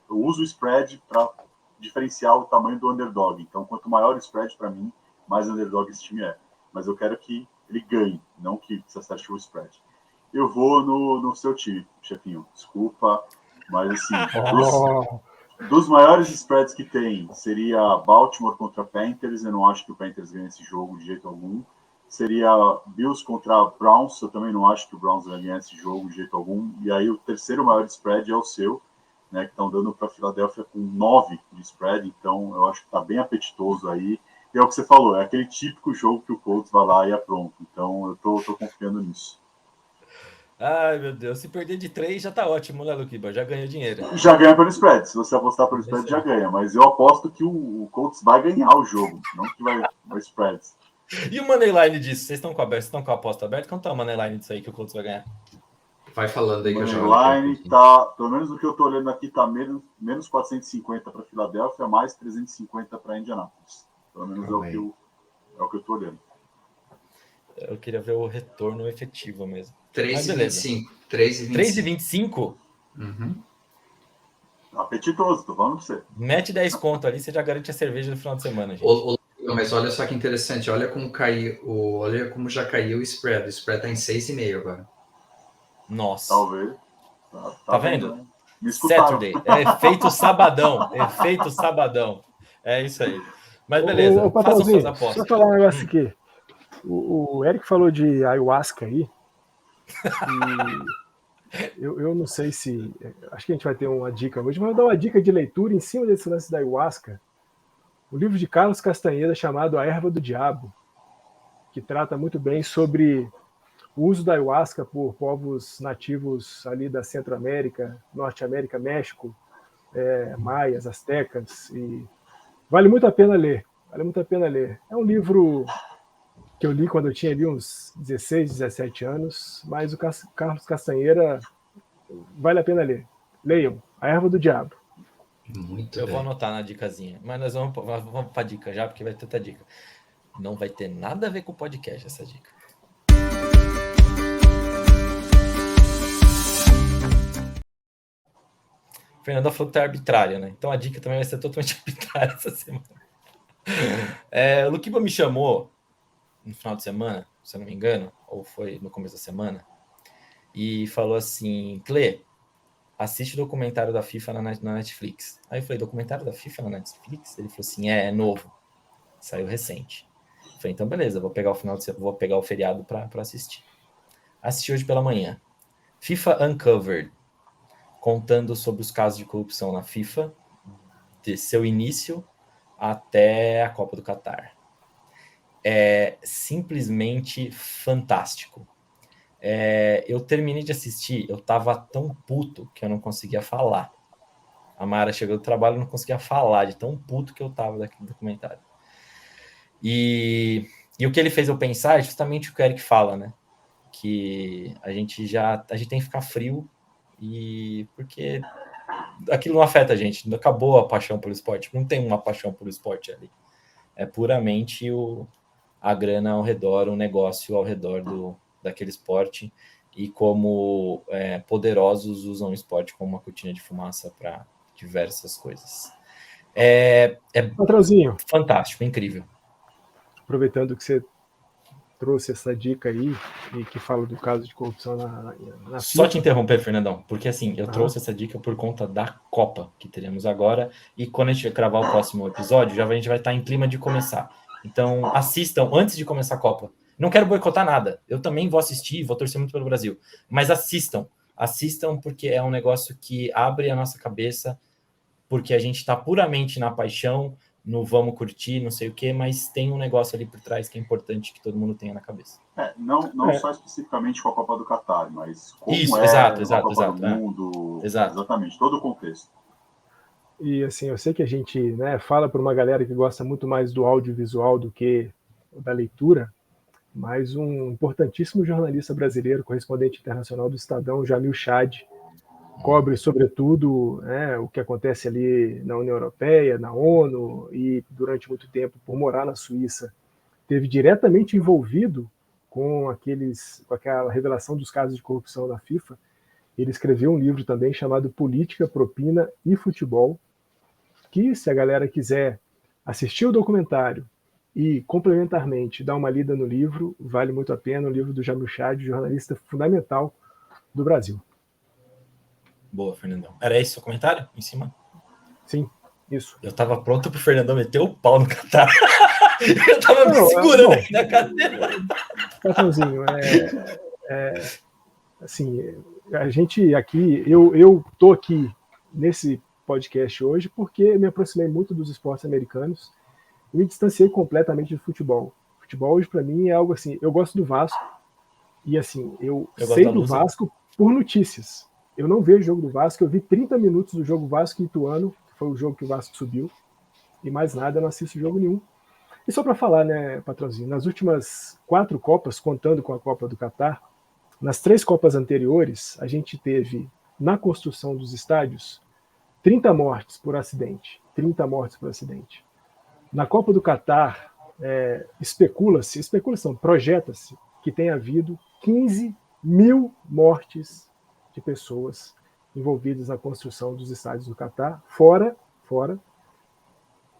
uso o spread para diferenciar o tamanho do underdog. Então, quanto maior o spread, para mim, mais underdog esse time é. Mas eu quero que ele ganhe, não que se acerte o spread. Eu vou no seu time, chefinho. Desculpa, mas assim, dos maiores spreads que tem, seria Baltimore contra Panthers. Eu não acho que o Panthers ganhe esse jogo de jeito algum. Seria Bills contra Browns. Eu também não acho que o Browns vai ganhar esse jogo de jeito algum. E aí o terceiro maior spread é o seu, né, que estão dando para a Filadélfia com 9 de spread. Então eu acho que está bem apetitoso aí. E é o que você falou, é aquele típico jogo que o Colts vai lá e é pronto. Então eu tô confiando nisso. Ai, meu Deus, se perder de 3 já tá ótimo, né, Luquiba? Já ganhou dinheiro. Já ganha pelo spread. Se você apostar pelo spread, já ganha. Mas eu aposto que o Colts vai ganhar o jogo, não que vai spreads. E o moneyline disso? Vocês estão com a aposta aberta? Quanto tá o moneyline disso aí que o Colts vai ganhar? Vai falando aí que eu já... O moneyline tá, pelo menos o que eu tô olhando aqui, tá menos 450 para Filadélfia, mais 350 para Indianápolis. Pelo menos é o que eu tô olhando. Eu queria ver o retorno efetivo mesmo. 3,25. 3,25? Uhum. Apetitoso, tô falando pra você. Mete 10 conto ali, você já garante a cerveja no final de semana, gente. Mas olha só que interessante, olha como já caiu o spread. O spread tá em 6,5 agora. Nossa. Talvez. Tá vendo? Né? Me escutaram. Saturday. Efeito sabadão. É isso aí. Mas beleza, façam suas apostas. Deixa eu falar um negócio aqui. O Eric falou de ayahuasca aí. E eu não sei se... Acho que a gente vai ter uma dica hoje, mas eu vou dar uma dica de leitura em cima desse lance da ayahuasca. O livro de Carlos Castaneda chamado A Erva do Diabo, que trata muito bem sobre o uso da ayahuasca por povos nativos ali da Centro-América, Norte América, México, maias, astecas, e vale muito a pena ler. É um livro que eu li quando eu tinha ali uns 16, 17 anos, mas o Carlos Castanheira vale a pena ler. Leiam, A Erva do Diabo. Eu vou anotar na dicasinha, mas nós vamos para a dica já, porque vai ter outra dica. Não vai ter nada a ver com o podcast essa dica. O Fernando falou que tá arbitrária, né? Então a dica também vai ser totalmente arbitrária essa semana. O Luquiba me chamou no final de semana, se eu não me engano, ou foi no começo da semana, e falou assim: Clê, assiste o documentário da FIFA na Netflix. Aí eu falei: documentário da FIFA na Netflix? Ele falou assim: é novo, saiu recente. Eu falei: então beleza, vou pegar o feriado para assistir. Assisti hoje pela manhã. FIFA Uncovered, contando sobre os casos de corrupção na FIFA, de seu início até a Copa do Catar. É simplesmente fantástico. Eu terminei de assistir, eu tava tão puto que eu não conseguia falar. A Mara chegou do trabalho e não conseguia falar, de tão puto que eu tava daquele documentário. E o que ele fez eu pensar é justamente o que o Eric fala, né? Que a gente tem que ficar frio, e porque aquilo não afeta a gente, acabou a paixão pelo esporte, não tem uma paixão pelo esporte ali. É puramente a grana ao redor, o negócio ao redor daquele esporte, e como poderosos usam o esporte como uma cortina de fumaça para diversas coisas. Patrãozinho, fantástico, incrível. Aproveitando que você trouxe essa dica aí, e que fala do caso de corrupção na Só te interromper, Fernandão, porque assim, eu trouxe essa dica por conta da Copa que teremos agora, e quando a gente gravar o próximo episódio, a gente vai estar em clima de começar. Então, assistam antes de começar a Copa. Não quero boicotar nada, eu também vou assistir, vou torcer muito pelo Brasil, mas assistam porque é um negócio que abre a nossa cabeça porque a gente está puramente na paixão, no vamos curtir, não sei o quê, mas tem um negócio ali por trás que é importante que todo mundo tenha na cabeça. Não só especificamente com a Copa do Catar, mas como exato, a Copa do Mundo, exatamente, todo o contexto. E assim, eu sei que a gente, né, fala para uma galera que gosta muito mais do audiovisual do que da leitura, mas um importantíssimo jornalista brasileiro, correspondente internacional do Estadão, Jamil Chad, cobre, sobretudo, o que acontece ali na União Europeia, na ONU, e durante muito tempo, por morar na Suíça, esteve diretamente envolvido com aquela revelação dos casos de corrupção na FIFA. Ele escreveu um livro também chamado Política, Propina e Futebol, que, se a galera quiser assistir o documentário e, complementarmente, dar uma lida no livro, vale muito a pena. O livro do Jamil Chad, jornalista fundamental do Brasil. Boa, Fernandão. Era esse o seu comentário em cima? Sim, isso. Eu tava pronto pro Fernandão meter o pau no Catar. Eu tava me segurando aqui na cadeira. Patrãozinho, assim, a gente aqui, eu tô aqui nesse podcast hoje porque me aproximei muito dos esportes americanos e me distanciei completamente do futebol. Futebol hoje para mim é algo assim, eu gosto do Vasco e assim, eu sei do Vasco por notícias. Eu não vejo o jogo do Vasco, eu vi 30 minutos do jogo Vasco e Ituano, que foi o jogo que o Vasco subiu, e mais nada, eu não assisto jogo nenhum. E só para falar, né, patrãozinho, nas últimas 4 Copas, contando com a Copa do Catar, nas 3 Copas anteriores, a gente teve, na construção dos estádios, 30 mortes por acidente. 30 mortes por acidente. Na Copa do Catar, projeta-se que tenha havido 15 mil mortes de pessoas envolvidas na construção dos estádios do Catar, fora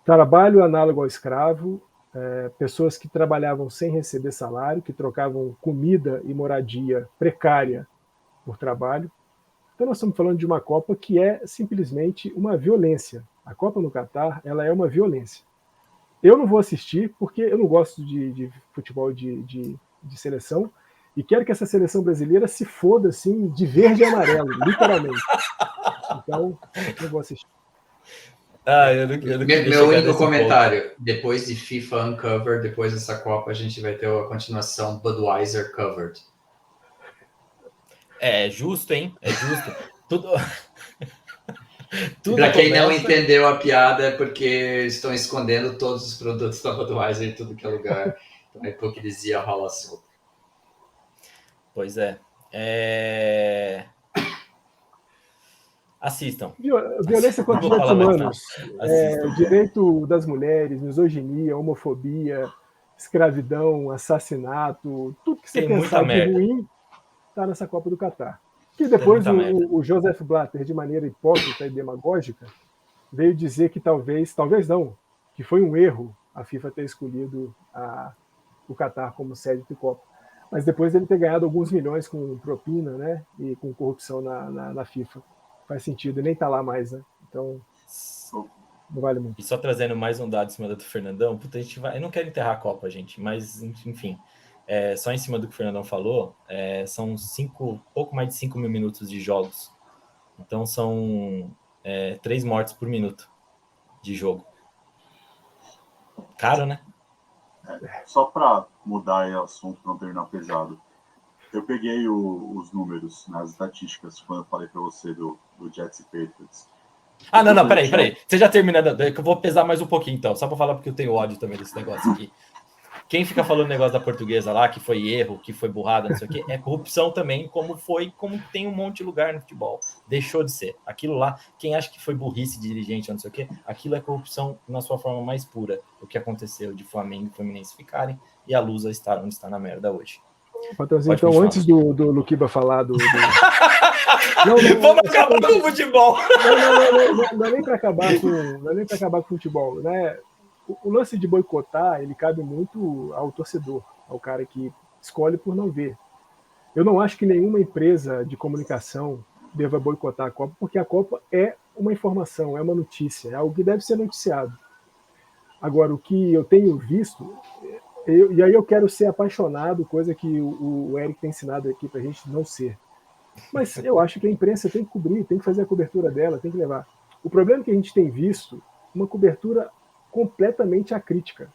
trabalho análogo ao escravo, pessoas que trabalhavam sem receber salário, que trocavam comida e moradia precária por trabalho. Então nós estamos falando de uma Copa que é simplesmente uma violência. A Copa no Catar, ela é uma violência. Eu não vou assistir porque eu não gosto de futebol de seleção e quero que essa seleção brasileira se foda assim de verde e amarelo, literalmente. Então, não vou assistir. Meu único comentário, depois de FIFA Uncovered, depois dessa Copa, a gente vai ter a continuação Budweiser Covered. É justo, hein? É justo. Tudo Para quem não entendeu a piada, é porque estão escondendo todos os produtos da Budweiser em tudo que é lugar. Então a hipocrisia rola solta. Pois é. Assistam. Violência contra os direitos humanos, direito das mulheres, misoginia, homofobia, escravidão, assassinato, tudo que você pensar de ruim está nessa Copa do Catar. Que depois o Joseph Blatter, de maneira hipócrita e demagógica, veio dizer que talvez não, que foi um erro a FIFA ter escolhido o Catar como sede de Copa. Mas depois ele ter ganhado alguns milhões com propina, né, e com corrupção na FIFA. Faz sentido, e nem tá lá mais, né? Então, não vale muito. E só trazendo mais um dado em cima do Fernandão, puta, a gente vai... Eu não quero enterrar a Copa, gente, mas, enfim, só em cima do que o Fernandão falou, são pouco mais de 5 mil minutos de jogos. Então, são 3 mortes por minuto de jogo. Caro, né? Só para mudar o assunto, para não terminar pesado. Eu peguei os números nas estatísticas quando eu falei para você do Jets e Patriots. Não, peraí. Você já terminou, que eu vou pesar mais um pouquinho, então, só para falar porque eu tenho ódio também desse negócio aqui. Quem fica falando negócio da portuguesa lá, que foi erro, que foi burrada, não sei o quê, é corrupção também, como tem um monte de lugar no futebol. Deixou de ser. Aquilo lá, quem acha que foi burrice de dirigente, não sei o quê, aquilo é corrupção na sua forma mais pura. O que aconteceu de Flamengo e Fluminense ficarem e a Lusa estar onde está na merda hoje. Patrãozinho, então, antes do Luquiba falar do... Vamos acabar com o futebol! Não é nem para acabar com o futebol, né? O lance de boicotar, ele cabe muito ao torcedor, ao cara que escolhe por não ver. Eu não acho que nenhuma empresa de comunicação deva boicotar a Copa, porque a Copa é uma informação, é uma notícia, é algo que deve ser noticiado. Agora, o que eu tenho visto... e aí eu quero ser apaixonado, coisa que o Eric tem ensinado aqui para a gente não ser. Mas eu acho que a imprensa tem que cobrir, tem que fazer a cobertura dela, tem que levar. O problema é que a gente tem visto uma cobertura completamente acrítica.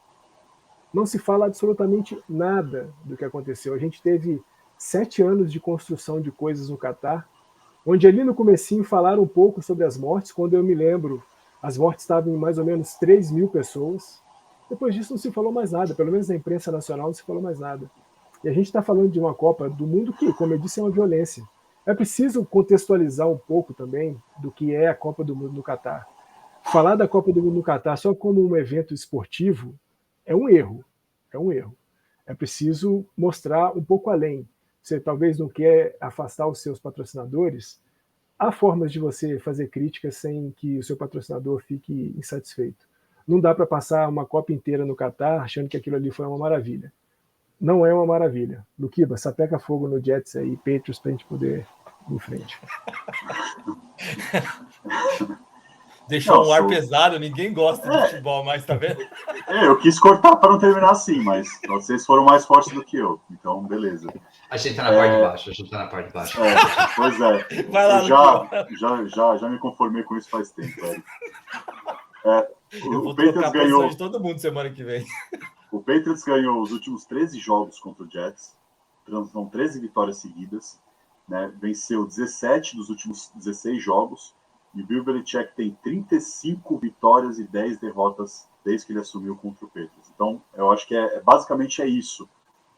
Não se fala absolutamente nada do que aconteceu. A gente teve 7 anos de construção de coisas no Catar, onde ali no comecinho falaram um pouco sobre as mortes. Quando eu me lembro, as mortes estavam em mais ou menos 3 mil pessoas. Depois disso não se falou mais nada, pelo menos na imprensa nacional não se falou mais nada. E a gente está falando de uma Copa do Mundo que, como eu disse, é uma violência. É preciso contextualizar um pouco também do que é a Copa do Mundo no Catar. Falar da Copa do Mundo no Catar só como um evento esportivo é um erro. É um erro. É preciso mostrar um pouco além. Você talvez não quer afastar os seus patrocinadores. Há formas de você fazer críticas sem que o seu patrocinador fique insatisfeito. Não dá para passar uma Copa inteira no Catar achando que aquilo ali foi uma maravilha. Não é uma maravilha. Luquiba, sapeca fogo no Jets aí, Patriots, para a gente poder ir em frente. Deixou um ar pesado, ninguém gosta de futebol mais, tá vendo? Eu quis cortar para não terminar assim, mas vocês foram mais fortes do que eu, então beleza. A gente tá na parte de baixo, a gente tá na parte de baixo. Pois é. Vai lá, já me conformei com isso faz tempo, velho. Eu vou trocar a posição de todo mundo semana que vem. O Patriots ganhou os últimos 13 jogos contra o Jets, são 13 vitórias seguidas, né? Venceu 17 dos últimos 16 jogos, e o Bill Belichick tem 35 vitórias e 10 derrotas desde que ele assumiu contra o Patriots. Então, eu acho que basicamente é isso.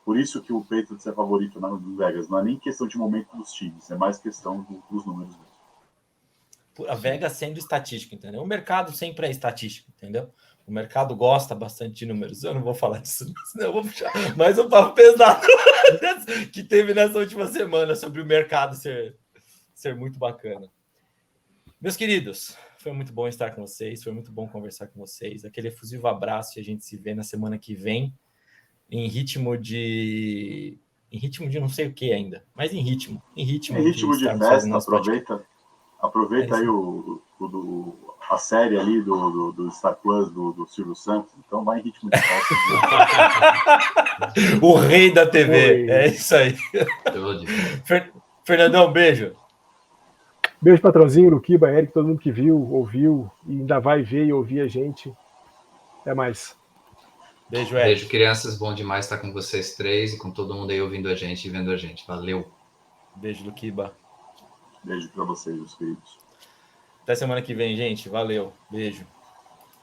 Por isso que o Patriots é favorito no Vegas. Não é nem questão de momento dos times, é mais questão dos números mesmo. A Vegas sendo estatística, entendeu? O mercado sempre é estatístico, entendeu? O mercado gosta bastante de números. Eu não vou falar disso, senão eu vou puxar mais um papo pesado que teve nessa última semana sobre o mercado ser muito bacana. Meus queridos, foi muito bom estar com vocês, foi muito bom conversar com vocês. Aquele efusivo abraço e a gente se vê na semana que vem em ritmo de não sei o que ainda, mas em ritmo de festa. Aproveita aí a série ali do Star Plus do Silvio Santos, então vai em ritmo de festa. O rei da TV, é isso aí. Fernandão, beijo. Beijo, patrãozinho, Luquiba, Eric, todo mundo que viu, ouviu e ainda vai ver e ouvir a gente. Até mais. Beijo, Eric. Beijo, crianças. Bom demais estar com vocês três e com todo mundo aí ouvindo a gente e vendo a gente. Valeu. Beijo, Luquiba. Beijo para vocês, meus queridos. Até semana que vem, gente. Valeu. Beijo.